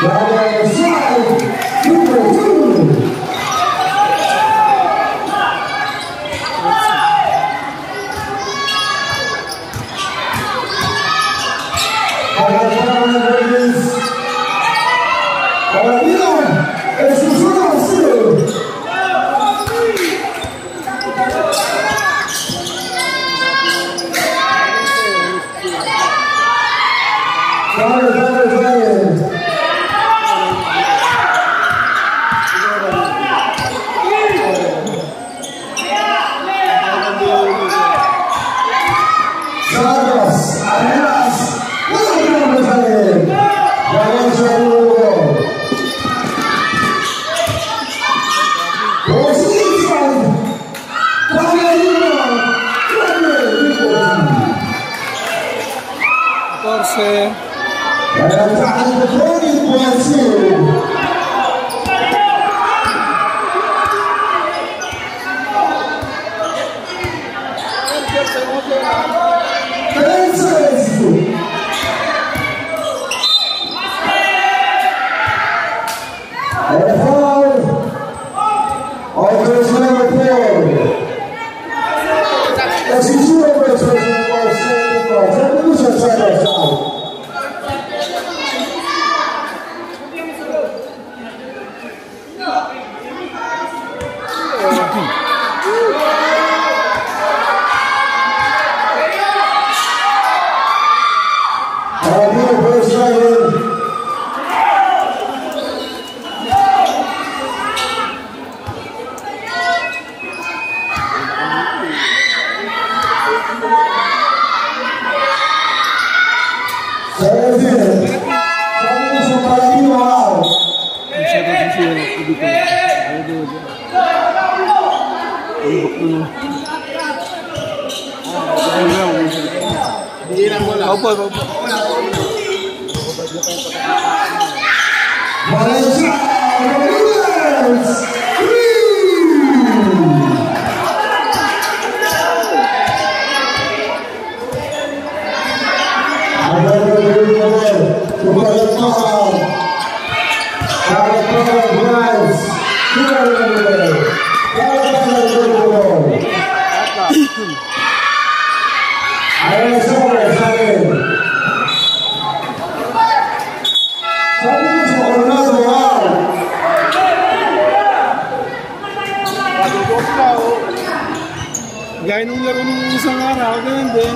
Brother side, number 2. Gaya nung laro nung isang araw, ganyan din.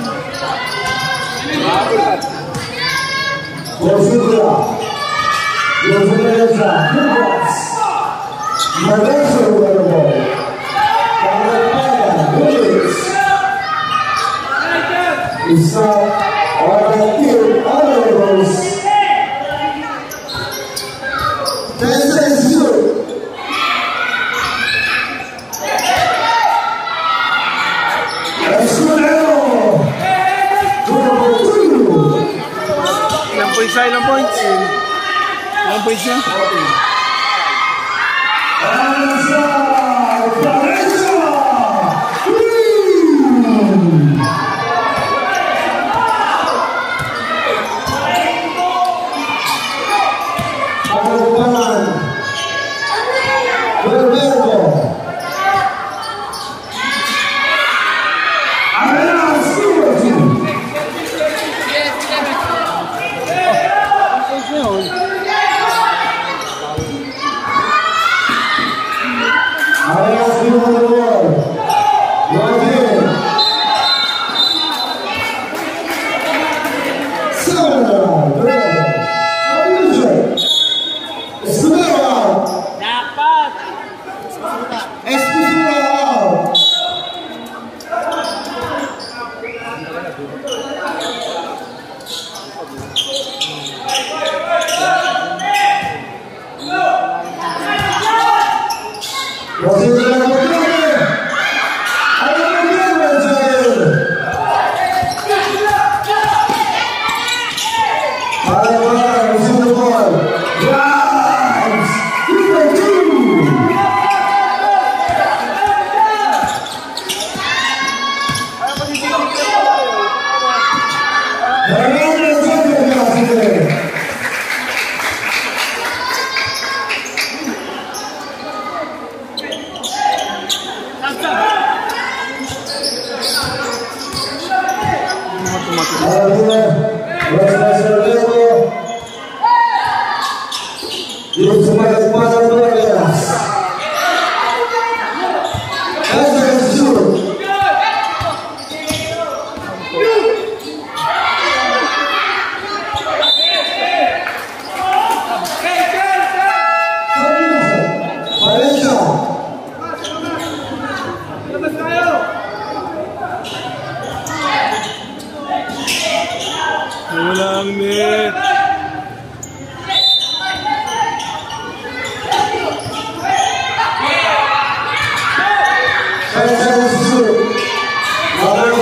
Ilang points? Ilang points niya? Walang net. Para para